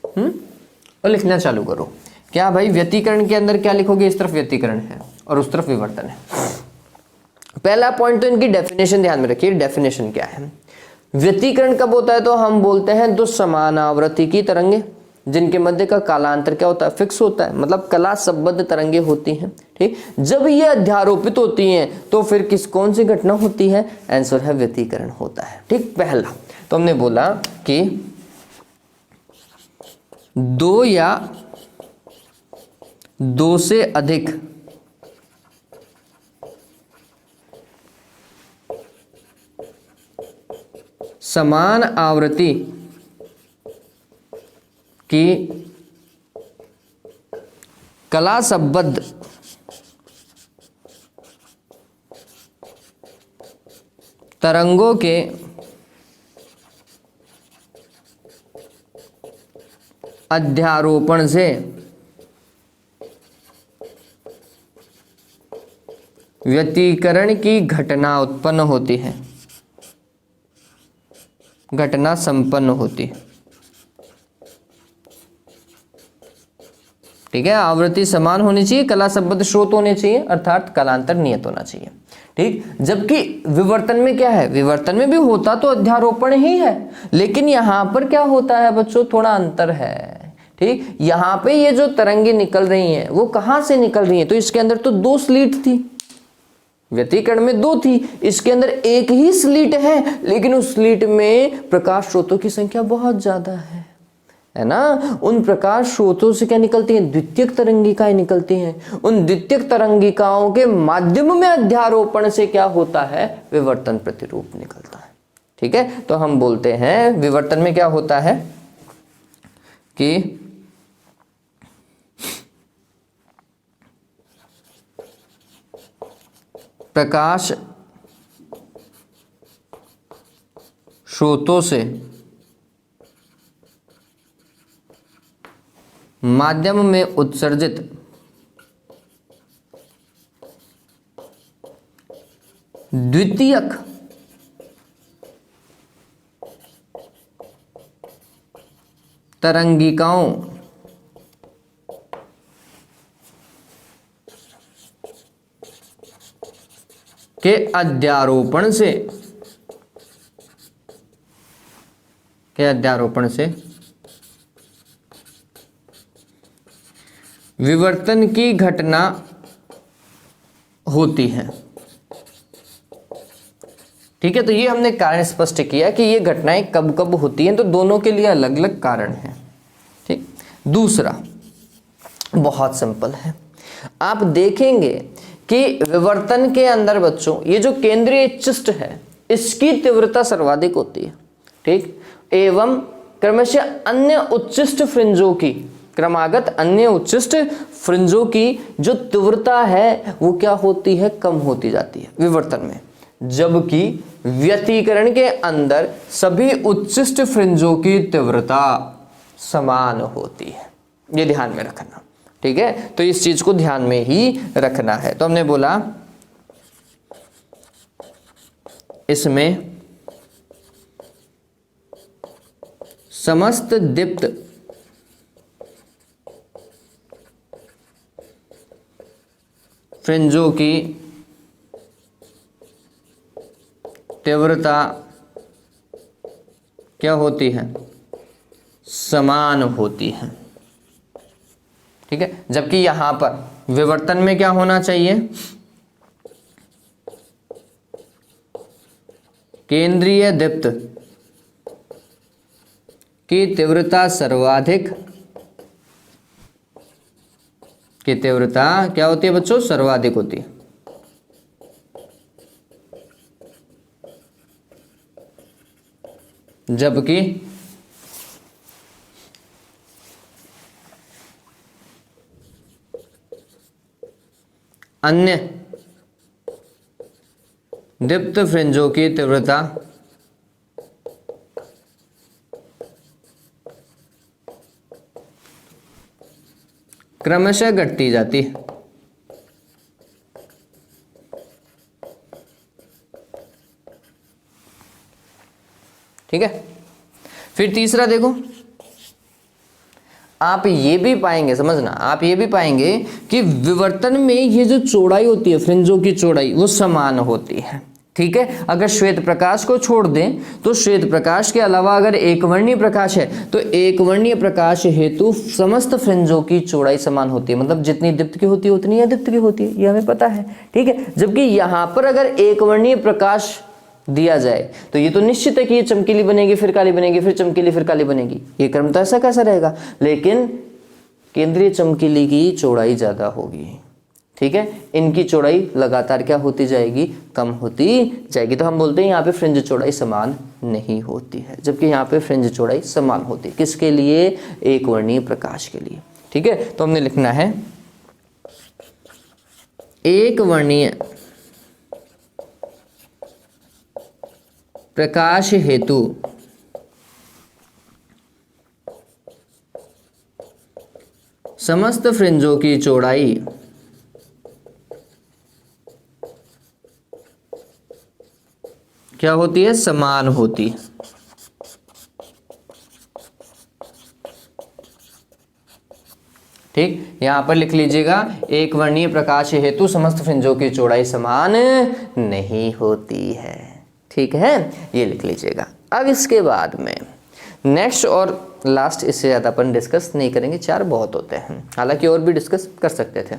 S1: और लिखना चालू करो। क्या भाई, व्यतिकरण के अंदर क्या लिखोगे, इस तरफ व्यतिकरण है और उस तरफ विवर्तन है। पहला पॉइंट तो इनकी डेफिनेशन ध्यान में रखिए। डेफिनेशन क्या है, व्यतिकरण कब होता है, तो हम बोलते हैं दो समान आवृत्ति की तरंगे जिनके मध्य का कालांतर क्या होता है, फिक्स होता है, मतलब कला संबद्ध तरंगे होती हैं। ठीक, जब ये अध्यारोपित होती हैं तो फिर कौन सी घटना होती है, आंसर है व्यतिकरण होता है। ठीक, पहला तो हमने बोला कि दो या दो से अधिक समान आवृत्ति की कला संबद्ध तरंगों के अध्यारोपण से व्यतिकरण की घटना उत्पन्न होती है, घटना संपन्न होती है। ठीक है, आवृत्ति समान होनी चाहिए, कला संबद्ध स्रोत होने चाहिए, अर्थात कालांतर नियत होना चाहिए। ठीक, जबकि विवर्तन में क्या है, विवर्तन में भी होता तो अध्यारोपण ही है, लेकिन यहां पर क्या होता है बच्चों, थोड़ा अंतर है। ठीक, यहां पे ये जो तरंगे निकल रही हैं वो कहां से निकल रही हैं, तो इसके अंदर तो 2 स्लिट थी, व्यतिकरण में 2 थी, इसके अंदर एक ही स्लिट है, लेकिन उस स्लिट में प्रकाश स्रोतों की संख्या बहुत ज्यादा है ना। उन प्रकाश स्रोतों से क्या निकलती हैं, द्वितीयक तरंगिकाएं निकलती हैं। उन द्वितीयक तरंगिकाओं के माध्यम में अध्यारोपण से क्या होता है, विवर्तन प्रतिरूप निकलता है। ठीक है, तो हम बोलते हैं विवर्तन में क्या होता है कि प्रकाश स्रोतों से माध्यम में उत्सर्जित द्वितीयक तरंगिकाओं के अध्यारोपण से विवर्तन की घटना होती है। ठीक है, तो ये हमने कारण स्पष्ट किया कि ये घटनाएं कब कब होती हैं, तो दोनों के लिए अलग अलग कारण हैं। ठीक, दूसरा बहुत सिंपल है। आप देखेंगे कि विवर्तन के अंदर बच्चों ये जो केंद्रीय चिष्ट है इसकी तीव्रता सर्वाधिक होती है, ठीक, एवं क्रमशः अन्य उच्चिष्ट फ्रिंजों की, क्रमागत अन्य उच्चिष्ट फ्रिंजों की जो तीव्रता है वो क्या होती है, कम होती जाती है विवर्तन में, जबकि व्यतिकरण के अंदर सभी उच्चिष्ट फ्रिंजों की तीव्रता समान होती है। ये ध्यान में रखना, ठीक है। तो इस चीज को ध्यान में ही रखना है। तो हमने बोला इसमें समस्त दीप्त फ्रिंजों की तीव्रता क्या होती है, समान होती है, ठीक है। जबकि यहां पर विवर्तन में क्या होना चाहिए, केंद्रीय दीप्त की तीव्रता सर्वाधिक, की तीव्रता क्या होती है बच्चों, सर्वाधिक होती है, जबकि अन्य दीप्त फ्रिंजों की तीव्रता क्रमशः घटती जाती है, ठीक है। फिर तीसरा देखो, आप ये भी पाएंगे, समझना, आप ये भी पाएंगे कि विवर्तन में ये जो चौड़ाई होती है फ्रिंजों की चौड़ाई वो समान होती है, ठीक है। अगर श्वेत प्रकाश को छोड़ दें तो श्वेत प्रकाश के अलावा अगर एकवर्णीय प्रकाश है तो एकवर्णीय प्रकाश हेतु समस्त फ्रिंजों की चौड़ाई समान होती है, मतलब जितनी दीप्त की होती है उतनी अदीप्त की होती है, ये हमें पता है, ठीक है। जबकि यहां पर अगर एकवर्णीय प्रकाश दिया जाए तो ये तो निश्चित है कि ये चमकीली बनेगी फिर काली बनेगी फिर चमकीली फिर काली बनेगी, ये क्रम तो ऐसा कैसा रहेगा, लेकिन केंद्रीय चमकीली की चौड़ाई ज्यादा होगी, ठीक है। इनकी चौड़ाई लगातार क्या होती जाएगी, कम होती जाएगी। तो हम बोलते हैं यहाँ पे फ्रिंज चौड़ाई समान नहीं होती है, जबकि यहाँ पे फ्रिंज चौड़ाई समान होती है, किसके लिए, एक वर्णीय प्रकाश के लिए, ठीक है। तो हमने लिखना है एक वर्णीय प्रकाश हेतु समस्त फ्रिंजों की चौड़ाई क्या होती है, समान होती है, ठीक। यहां पर लिख लीजिएगा एक वर्णीय प्रकाश हेतु समस्त फ्रिंजों की चौड़ाई समान नहीं होती है, ठीक है, ये लिख लीजिएगा। अब इसके बाद में नेक्स्ट और लास्ट, इससे ज़्यादा अपन डिस्कस नहीं करेंगे, 4 बहुत होते हैं, हालांकि और भी डिस्कस कर सकते थे।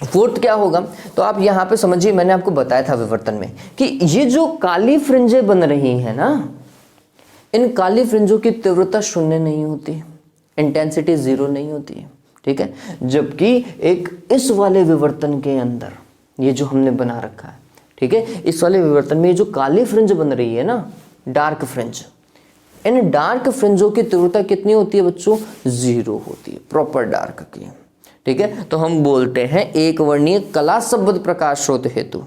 S1: फोर्थ क्या होगा, तो आप यहाँ पे समझिए, मैंने आपको बताया था विवर्तन में कि ये जो काली फ्रिंजें बन रही हैं ना, इन काली फ्रिंजों की तीव्रता 0 नहीं होती, इंटेंसिटी 0 नहीं होती है, ठीक है। जबकि एक इस वाले विवर्तन के अंदर ये जो हमने बना रखा है, ठीक है, इस वाले विवर्तन में जो काली फ्रिंज बन रही है ना, डार्क फ्रिंज, इन डार्क फ्रिंजों की तीव्रता कितनी होती है बच्चों, 0 होती है, प्रॉपर डार्क की, ठीक है। तो हम बोलते हैं एक वर्णीय कला संबद्ध प्रकाश स्रोत हेतु,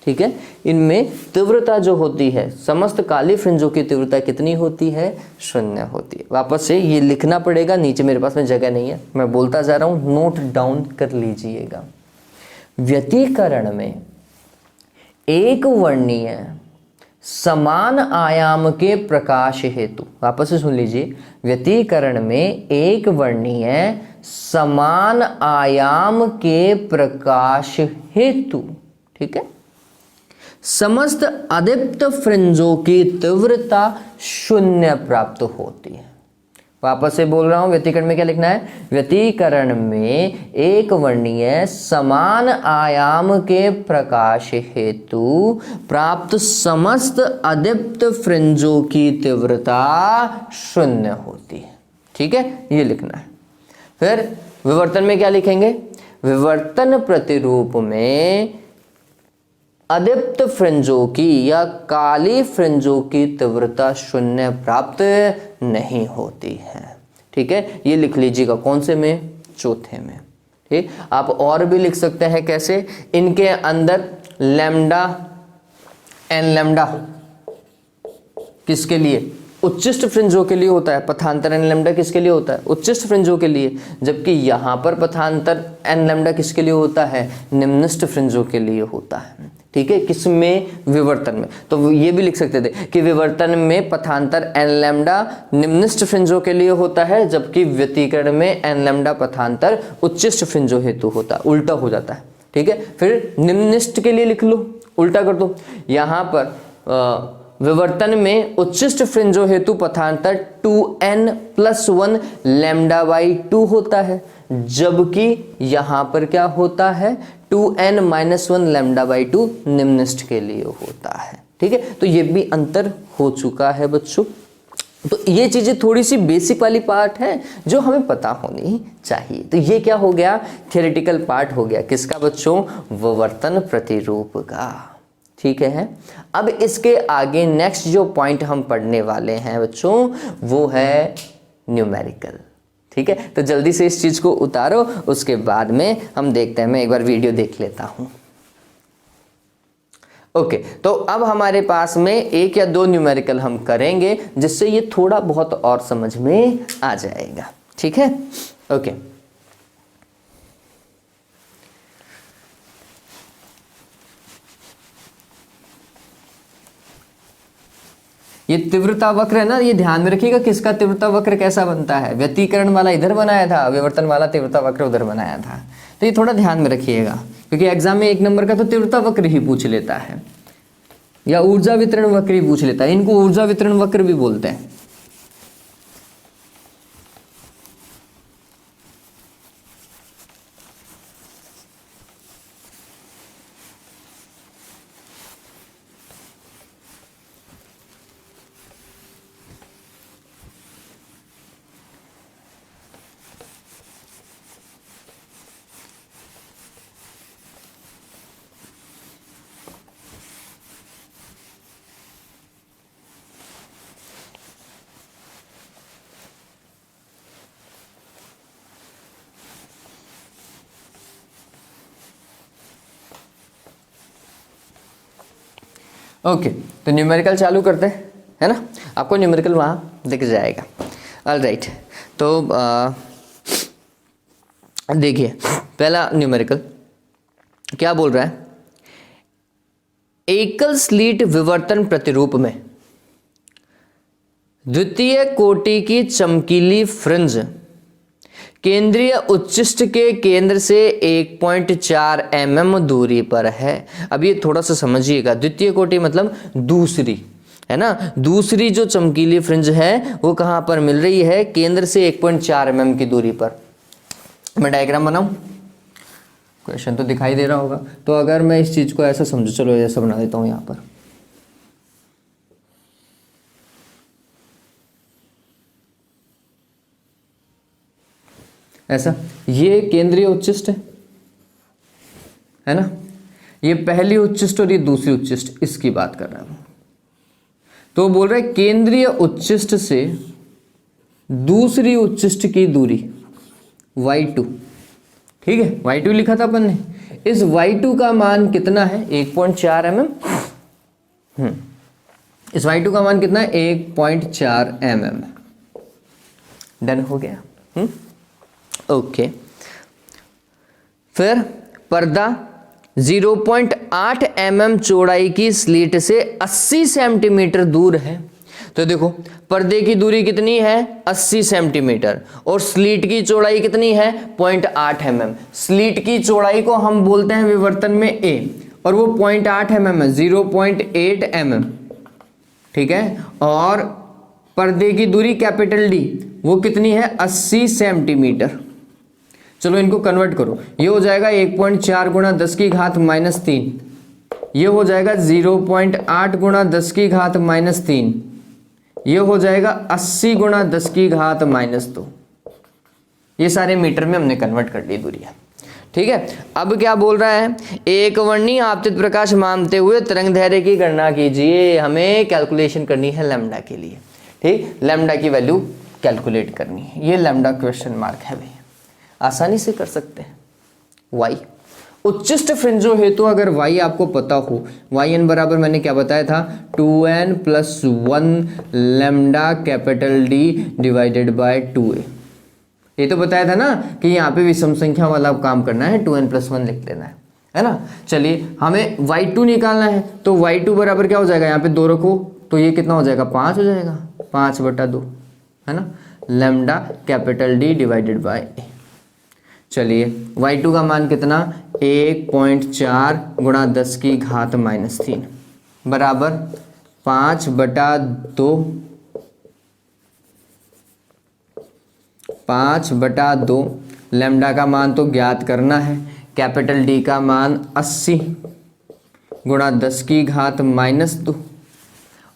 S1: ठीक है, इनमें तीव्रता जो होती है समस्त काली फ्रिंजों की तीव्रता कितनी होती है, 0 होती है। वापस से ये लिखना पड़ेगा, नीचे मेरे पास में जगह नहीं है, मैं बोलता जा रहा हूं, नोट डाउन कर लीजिएगा। व्यतिकरण में एक वर्णीय समान आयाम के प्रकाश हेतु, वापस से सुन लीजिए, व्यतिकरण में एक वर्णीय समान आयाम के प्रकाश हेतु, ठीक है, समस्त अदीप्त फ्रिंजों की तीव्रता 0 प्राप्त होती है। वापस से बोल रहा हूं, व्यतिकरण में क्या लिखना है, व्यतिकरण में एक वर्णीय समान आयाम के प्रकाश हेतु प्राप्त समस्त अदीप्त फ्रिंजों की तीव्रता 0 होती है, ठीक है, ये लिखना है, फिर विवर्तन में क्या लिखेंगे, विवर्तन प्रतिरूप में अदीप्त फ्रिंजों की या काली फ्रिंजों की तीव्रता शून्य प्राप्त नहीं होती है। ठीक है, ये लिख लीजिएगा कौन से में, चौथे में। ठीक, आप और भी लिख सकते हैं कैसे, इनके अंदर लैम्डा एन लैम्डा किसके लिए, उच्चिष्ट फ्रिंजों के लिए होता है, पथांतर एन लैम्डा किसके लिए होता है, उच्चिष्ट फ्रिंजों के लिए, जबकि यहां पर पथांतर एन लैम्डा किसके लिए होता है, निम्निष्ठ फ्रिंजों के लिए होता है। ठीक है, किसमें, विवर्तन में। तो ये भी लिख सकते थे कि विवर्तन में पथांतर एन लैम्डा निम्निष्ठ फ्रिंजों के लिए होता है, जबकि व्यतिकरण में एन लैम्डा पथांतर उच्चिष्ट फ्रिंजों हेतु होता है, उल्टा हो जाता है। ठीक है, फिर निम्निष्ठ के लिए लिख लो, उल्टा कर दो, यहां पर विवर्तन में उच्चिष्ट फ्रिंजों हेतु पथांतर 2n+1 λ/2 होता है, जबकि यहां पर क्या होता है, 2n-1 λ/2 निम्निष्ठ के लिए होता है। ठीक है, तो ये भी अंतर हो चुका है बच्चों। तो ये चीजें थोड़ी सी बेसिक वाली पार्ट है जो हमें पता होनी चाहिए। तो ये क्या हो गया, थियोरेटिकल पार्ट हो गया किसका बच्चों, विवर्तन प्रतिरूप का। ठीक है, अब इसके आगे नेक्स्ट जो पॉइंट हम पढ़ने वाले हैं बच्चों वो है न्यूमेरिकल। ठीक है, तो जल्दी से इस चीज को उतारो, उसके बाद में हम देखते हैं, मैं एक बार वीडियो देख लेता हूं। ओके, तो अब हमारे पास में एक या दो न्यूमेरिकल हम करेंगे जिससे ये थोड़ा बहुत और समझ में आ जाएगा। ठीक है, ओके। ये तीव्रता वक्र है ना, ये ध्यान में रखिएगा किसका तीव्रता वक्र कैसा बनता है, व्यतिकरण वाला इधर बनाया था, विवर्तन वाला तीव्रता वक्र उधर बनाया था। तो ये थोड़ा ध्यान में रखिएगा, क्योंकि एग्जाम में 1 नंबर का तो तीव्रता वक्र ही पूछ लेता है या ऊर्जा वितरण वक्र ही पूछ लेता है, इनको ऊर्जा वितरण वक्र भी बोलते हैं। ओके, तो न्यूमेरिकल चालू करते हैं, है ना, आपको न्यूमेरिकल वहाँ दिख जाएगा। ऑलराइट, तो देखिए पहला न्यूमेरिकल क्या बोल रहा है, एकल स्लीट विवर्तन प्रतिरूप में द्वितीय कोटि की चमकीली फ्रिंज केंद्रीय उच्चिष्ट के केंद्र से 1.4 mm दूरी पर है। अब ये थोड़ा सा समझिएगा, द्वितीय कोटि मतलब दूसरी, है ना, दूसरी जो चमकीली फ्रिंज है वो कहां पर मिल रही है, केंद्र से 1.4 mm की दूरी पर। मैं डायग्राम बनाऊं, क्वेश्चन तो दिखाई दे रहा होगा। तो अगर मैं इस चीज को ऐसा समझो, चलो ऐसा बना देता हूं यहां पर, ऐसा, ये केंद्रीय उच्चिष्ट है ना, ये पहली उच्चिष्ट और ये दूसरी उच्चिष्ट, इसकी बात कर रहा हूं। तो बोल रहा है केंद्रीय उच्चिष्ट से दूसरी उच्चिष्ट की दूरी y2, ठीक है, y2 लिखा था अपन ने। इस y2 का मान कितना है, 1.4 mm। इस y2 का मान कितना है, 1.4 mm। डन हो गया। ओके, फिर पर्दा 0.8 mm चौड़ाई की स्लीट से 80 सेंटीमीटर दूर है। तो देखो पर्दे की दूरी कितनी है, 80 सेंटीमीटर, और स्लीट की चौड़ाई कितनी है, 0.8 mm। स्लीट की चौड़ाई को हम बोलते हैं विवर्तन में a, और वो 0.8 mm है, 0.8 mm, ठीक है। और पर्दे की दूरी कैपिटल D वो कितनी है, 80 सेंटीमीटर। चलो इनको कन्वर्ट करो, ये हो जाएगा 1.4 गुणा 10 की घात -3, ये हो जाएगा 0.8 गुणा 10 की घात -3, ये हो जाएगा 80 गुणा 10 की घात -2। ये सारे मीटर में हमने कन्वर्ट कर ली दूरियां। ठीक है, अब क्या बोल रहा है, एक वर्णी आपतित प्रकाश मानते हुए तरंग दैर्ध्य की गणना कीजिए। हमें कैलकुलेशन करनी है लैम्डा के लिए। ठीक, लैम्डा की वैल्यू कैलकुलेट करनी है। ये लैम्डा क्वेश्चन मार्क है भाई, आसानी से कर सकते हैं। वाई उच्चिष्ट फ्रिंजों हेतु अगर y आपको पता हो, yn बराबर मैंने क्या बताया था 2n plus 1 lambda capital D divided bye 2a। ये तो बताया था ना कि यहाँ पे विषम संख्या वाला काम करना है, 2n प्लस 1 लिख लेना है ना। चलिए हमें y2 निकालना है, तो y2 बराबर क्या हो जाएगा, यहाँ पे 2 रखो तो ये कितना हो जाएगा 5 हो जाएगा, 5/2 है ना, lambda capital D divided bye a। चलिए y2 का मान कितना 1.4 गुणा 10 की घात -3 बराबर 5/2 लैम्डा का मान तो ज्ञात करना है, कैपिटल D का मान 80 गुणा 10 की घात -2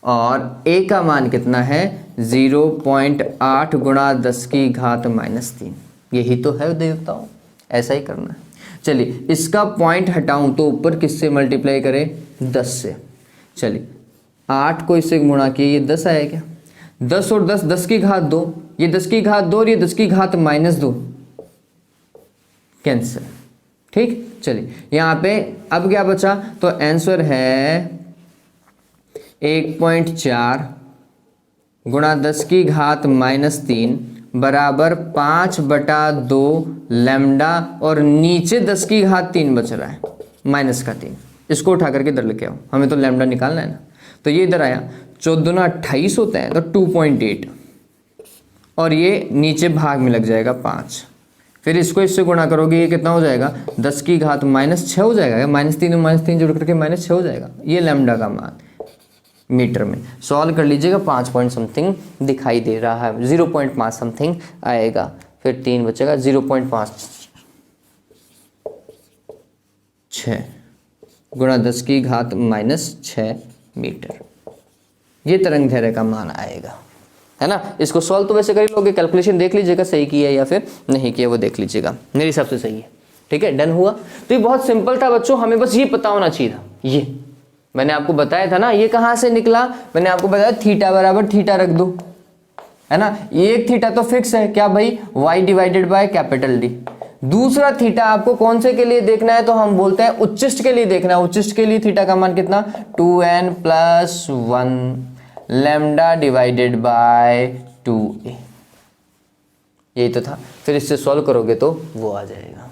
S1: और a का मान कितना है 0.8 गुणा 10 की घात -3। यही तो है देवताओं, ऐसा ही करना है। चलिए इसका पॉइंट हटाऊं तो ऊपर किससे मल्टीप्लाई करें 10 से। चलिए 8 को इससे गुणा किए, ये 10 आया क्या, 10 और 10 10 की घात 2, ये 10 की घात 2 और ये 10 की घात -2 कैंसिल। ठीक, चलिए यहाँ पे अब क्या बचा, तो आंसर है 1.4 गुणा 10 की घात -3 बराबर 5/2 लैम्डा और नीचे 10 की घात 3 बच रहा है -3। इसको उठा करके इधर लेके आओ, हमें तो लैम्डा निकालना है ना। तो ये इधर आया 14 28 होता है तो 2.8 और ये नीचे भाग में लग जाएगा 5। फिर इसको इससे गुणा करोगे, ये कितना हो जाएगा 10 की घात -6 हो जाएगा, -3 और -3 जोड़ करके -6 हो जाएगा। ये लैम्डा का मान मीटर में सॉल्व कर लीजिएगा, 5 पॉइंट समथिंग दिखाई दे रहा है, 0.5 समथिंग आएगा, फिर 3 बचेगा 0.56 गुणा 10 की घात -6 मीटर। ये तरंग दैर्ध्य का मान आएगा, है ना। इसको सॉल्व तो वैसे कर ही लोगे, कैलकुलेशन देख लीजिएगा सही किया या फिर नहीं किया वो देख लीजिएगा, मेरे हिसाब से सही है। ठीक है, डन हुआ। तो ये बहुत सिंपल था बच्चों, हमें बस ये पता होना चाहिए था। ये मैंने आपको बताया था ना, ये कहाँ से निकला, मैंने आपको बताया थीटा बराबर थीटा रख दो, है ना। एक थीटा तो फिक्स है क्या भाई, y divided by capital D। दूसरा थीटा आपको कौन से के लिए देखना है, तो हम बोलते हैं उच्चिष्ट के लिए देखना है। उच्चिष्ट के लिए थीटा का मान कितना 2n plus 1 lambda divided bye 2a। यही तो था, फिर इससे सॉल्व करोगे तो वो आ जाएगा,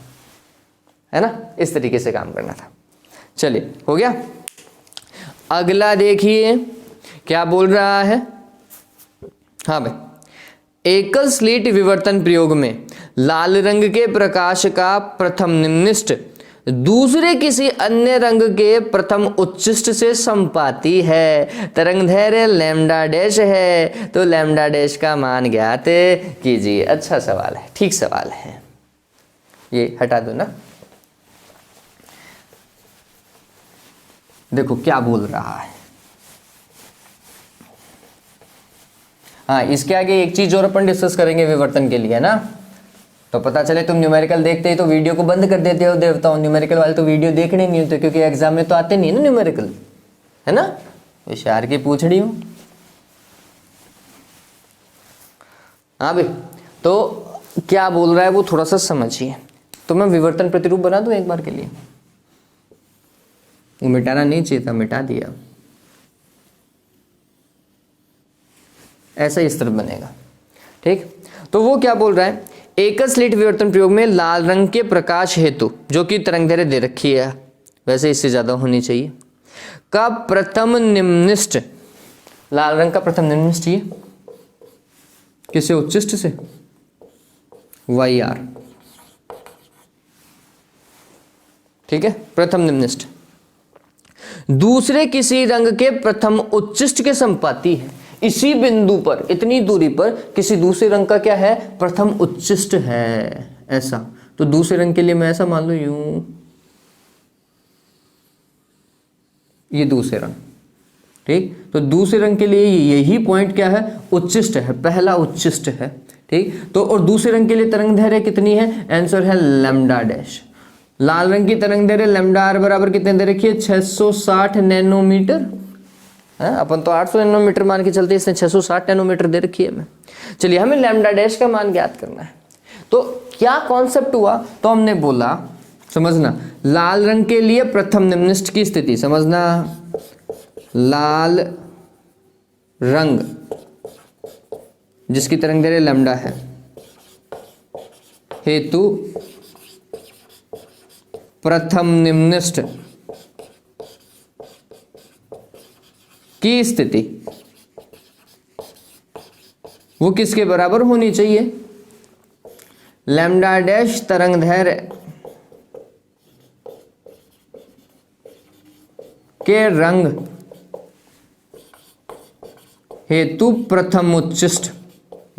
S1: है ना। इस तरीके से काम करना था। चलिए हो गया। अगला देखिए क्या बोल रहा है। हाँ भाई, एकल स्लिट विवर्तन प्रयोग में लाल रंग के प्रकाश का प्रथम निम्निष्ट दूसरे किसी अन्य रंग के प्रथम उच्चिष्ट से संपाती है। तरंग दैर्ध्य लैम्डा डैश है, तो लैम्डा डैश का मान ज्ञात कीजिए। अच्छा सवाल है, ठीक सवाल है, ये हटा दो ना। देखो क्या बोल रहा है। हाँ, इसके आगे एक चीज और अपन डिस्कस करेंगे विवर्तन के लिए ना, तो पता चले तुम न्यूमेरिकल देखते ही तो वीडियो को बंद कर देते हो देवताओं। न्यूमेरिकल वाले तो वीडियो देखने नहीं होते, क्योंकि एग्जाम में तो आते नहीं है ना न्यूमेरिकल, है ना। होशियार की पूछड़ी हूं। हाँ भाई, तो क्या बोल रहा है वो थोड़ा सा समझिए। तो मैं विवर्तन प्रतिरूप बना दूं एक बार के लिए, वो मिटाना नहीं चाहिए था, मिटा दिया। ऐसा इस तरफ बनेगा। ठीक, तो वो क्या बोल रहा है, एकल स्लिट विवर्तन प्रयोग में लाल रंग के प्रकाश हेतु, जो कि तरंग दैर्ध्य दे रखी है, वैसे इससे ज्यादा होनी चाहिए, का प्रथम निम्निष्ट, लाल रंग का प्रथम निम्निष्ट ये किसे उच्चिष्ट से YR। ठीक है, प्रथम निम्निष्ट दूसरे किसी रंग के प्रथम उच्चिष्ट के संपाती है। इसी बिंदु पर, इतनी दूरी पर किसी दूसरे रंग का क्या है, प्रथम उच्चिष्ट है, ऐसा। तो दूसरे रंग के लिए मैं ऐसा मान लो यूं, ये दूसरे रंग। ठीक, तो दूसरे रंग के लिए यही पॉइंट क्या है, उच्चिष्ट है, पहला उच्चिष्ट है। ठीक। तो और दूसरे रंग के लिए तरंग दैर्घ्य कितनी है, आंसर है लैम्डा डैश। लाल रंग की तरंग दैर्घ्य लैम्डा आर बराबर कितने दे रखी है, 660 नैनोमीटर है। अपन तो 800 नैनोमीटर मान के चलते, इसने 660 नैनोमीटर दे रखी है हमें। चलिए हमें लैम्डा डैश का मान ज्ञात करना है। तो क्या कॉन्सेप्ट हुआ, तो हमने बोला समझना, लाल रंग के लिए प्रथम निम्नलिखित की स्थिति, समझना लाल रंग जिसकी तरंग दैर्घ्य लैम्डा है हेतु प्रथम निम्नलिखित की स्थिति वो किसके बराबर होनी चाहिए, लैम्डा डैश तरंग दैर्घ्य के रंग हेतु प्रथम उच्चिष्ट,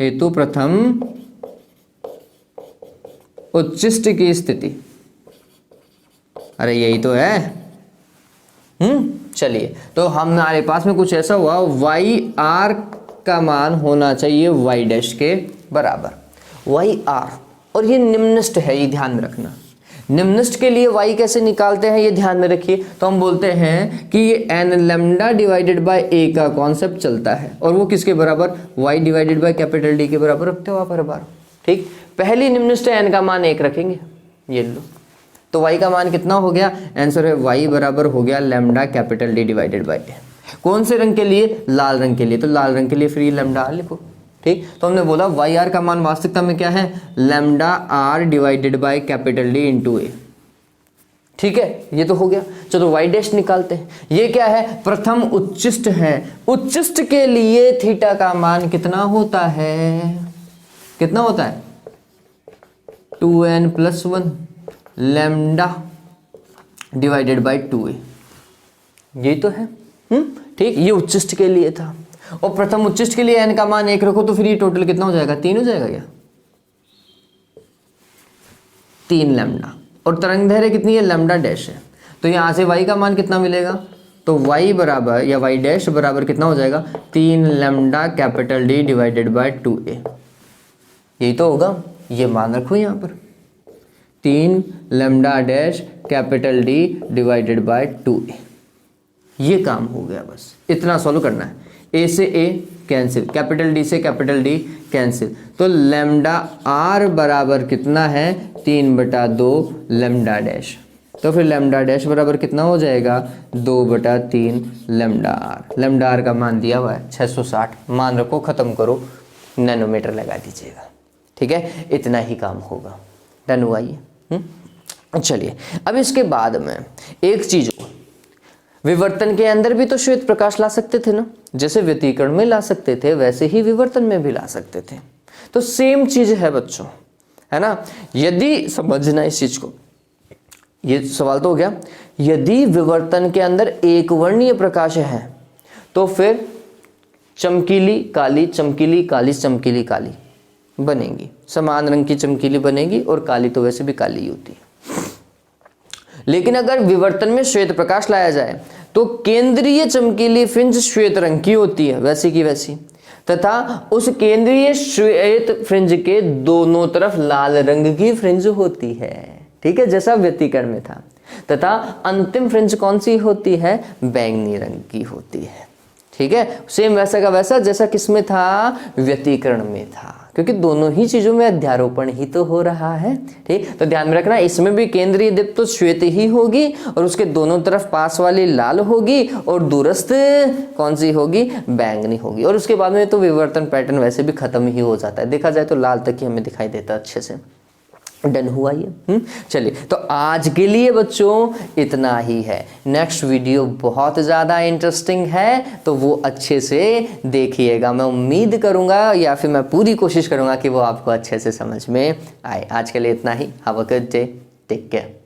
S1: हेतु प्रथम उच्चिष्ट की स्थिति। अरे यही तो है। चलिए तो हमारे पास में कुछ ऐसा हुआ, वाई आर का मान होना चाहिए वाई डैश के बराबर, वाई आर। और ये निम्नलिखित है, ये ध्यान में रखना। निम्नलिखित के लिए वाई कैसे निकालते हैं ये ध्यान में रखिए। तो हम बोलते हैं कि ये N lambda divided by A का कॉन्सेप्ट चलता है, और वो किसके बराबर, Y divided by capital D के बराबर रखते हो आप हर बार। ठीक, पहली निम्नलिखित एन का मान 1 रखेंगे, ये लो। तो y का मान कितना हो गया, आंसर है y बराबर हो गया lambda capital D divided by A. कौन से रंग के लिए, लाल रंग के लिए। तो लाल रंग के लिए फ्री लैम्डा आर लिखो। ठीक, तो हमने बोला वाई आर का मान वास्तविकता में क्या है, lambda R divided by capital D into A. ठीक है, ये तो हो गया। चलो वाई डैश निकालते हैं। ये क्या है, प्रथम उच्चिष्ट है। उच्चिष्ट के लिए थीटा का मान कितना होता है, कितना होता है, 2n+1 lambda divided bye 2a। यही तो है। ठीक, ये उच्चिष्ट के लिए था। और प्रथम उच्चिष्ट के लिए n का मान 1 रखो, तो फिर ये टोटल कितना हो जाएगा, 3 हो जाएगा क्या, 3 लैम्डा। और तरंग दैर्घ्य कितनी है, लैम्डा डैश है। तो यहां से y का मान कितना मिलेगा, तो y बराबर या y डैश बराबर कितना हो जाएगा, 3 lambda capital D divided bye 2a। यही तो होगा, ये मान रखो यहां पर, 3 lambda dash capital D divided bye 2a। ये काम हो गया, बस इतना सॉल्व करना है। a से a कैंसिल, कैपिटल D से कैपिटल D कैंसिल। तो लैम्डा r बराबर कितना है, 3/2 लैम्डा डैश। तो फिर लैम्डा डैश बराबर कितना हो जाएगा, 2/3 लैम्डा r। लैम्डा r का मान दिया हुआ है 660, मान रखो, ख़त्म करो, नैनोमीटर लगा दीजिएगा। ठीक है, इतना ही काम होगा। डन हुआ ये। चलिए अब इसके बाद में एक चीज, विवर्तन के अंदर भी तो श्वेत प्रकाश ला सकते थे ना, जैसे व्यतिकरण में ला सकते थे वैसे ही विवर्तन में भी ला सकते थे। तो सेम चीज है बच्चों, है ना। यदि समझना इस चीज को, ये सवाल तो हो गया, यदि विवर्तन के अंदर एक वर्णीय प्रकाश है तो फिर चमकीली काली, चमकीली काली, चमकीली काली बनेगी, समान रंग की चमकीली बनेगी, और काली तो वैसे भी काली ही होती है। लेकिन अगर विवर्तन में श्वेत प्रकाश लाया जाए तो केंद्रीय चमकीली फ्रिंज श्वेत रंग की होती है, वैसी की वैसी, तथा उस केंद्रीय श्वेत फ्रिंज के दोनों तरफ लाल रंग की फ्रिंज होती है। ठीक है, जैसा व्यतिकरण में था। तथा अंतिम फ्रिंज कौन सी होती है, बैंगनी रंग की होती है। ठीक है, सेम वैसा का वैसा जैसा किसमें था, व्यतिकरण में था, क्योंकि दोनों ही चीजों में अध्यारोपण ही तो हो रहा है। ठीक, तो ध्यान में रखना, इसमें भी केंद्रीय दीप्त तो श्वेत ही होगी और उसके दोनों तरफ पास वाली लाल होगी, और दूरस्थ कौन सी होगी, बैंगनी होगी। और उसके बाद में तो विवर्तन पैटर्न वैसे भी खत्म ही हो जाता है, देखा जाए तो लाल तक ही हमें दिखाई देता है अच्छे से। डन हुआ ये। चलिए तो आज के लिए बच्चों इतना ही है। नेक्स्ट वीडियो बहुत ज़्यादा इंटरेस्टिंग है, तो वो अच्छे से देखिएगा। मैं उम्मीद करूँगा या फिर मैं पूरी कोशिश करूँगा कि वो आपको अच्छे से समझ में आए। आज के लिए इतना ही। Have a good day, take care.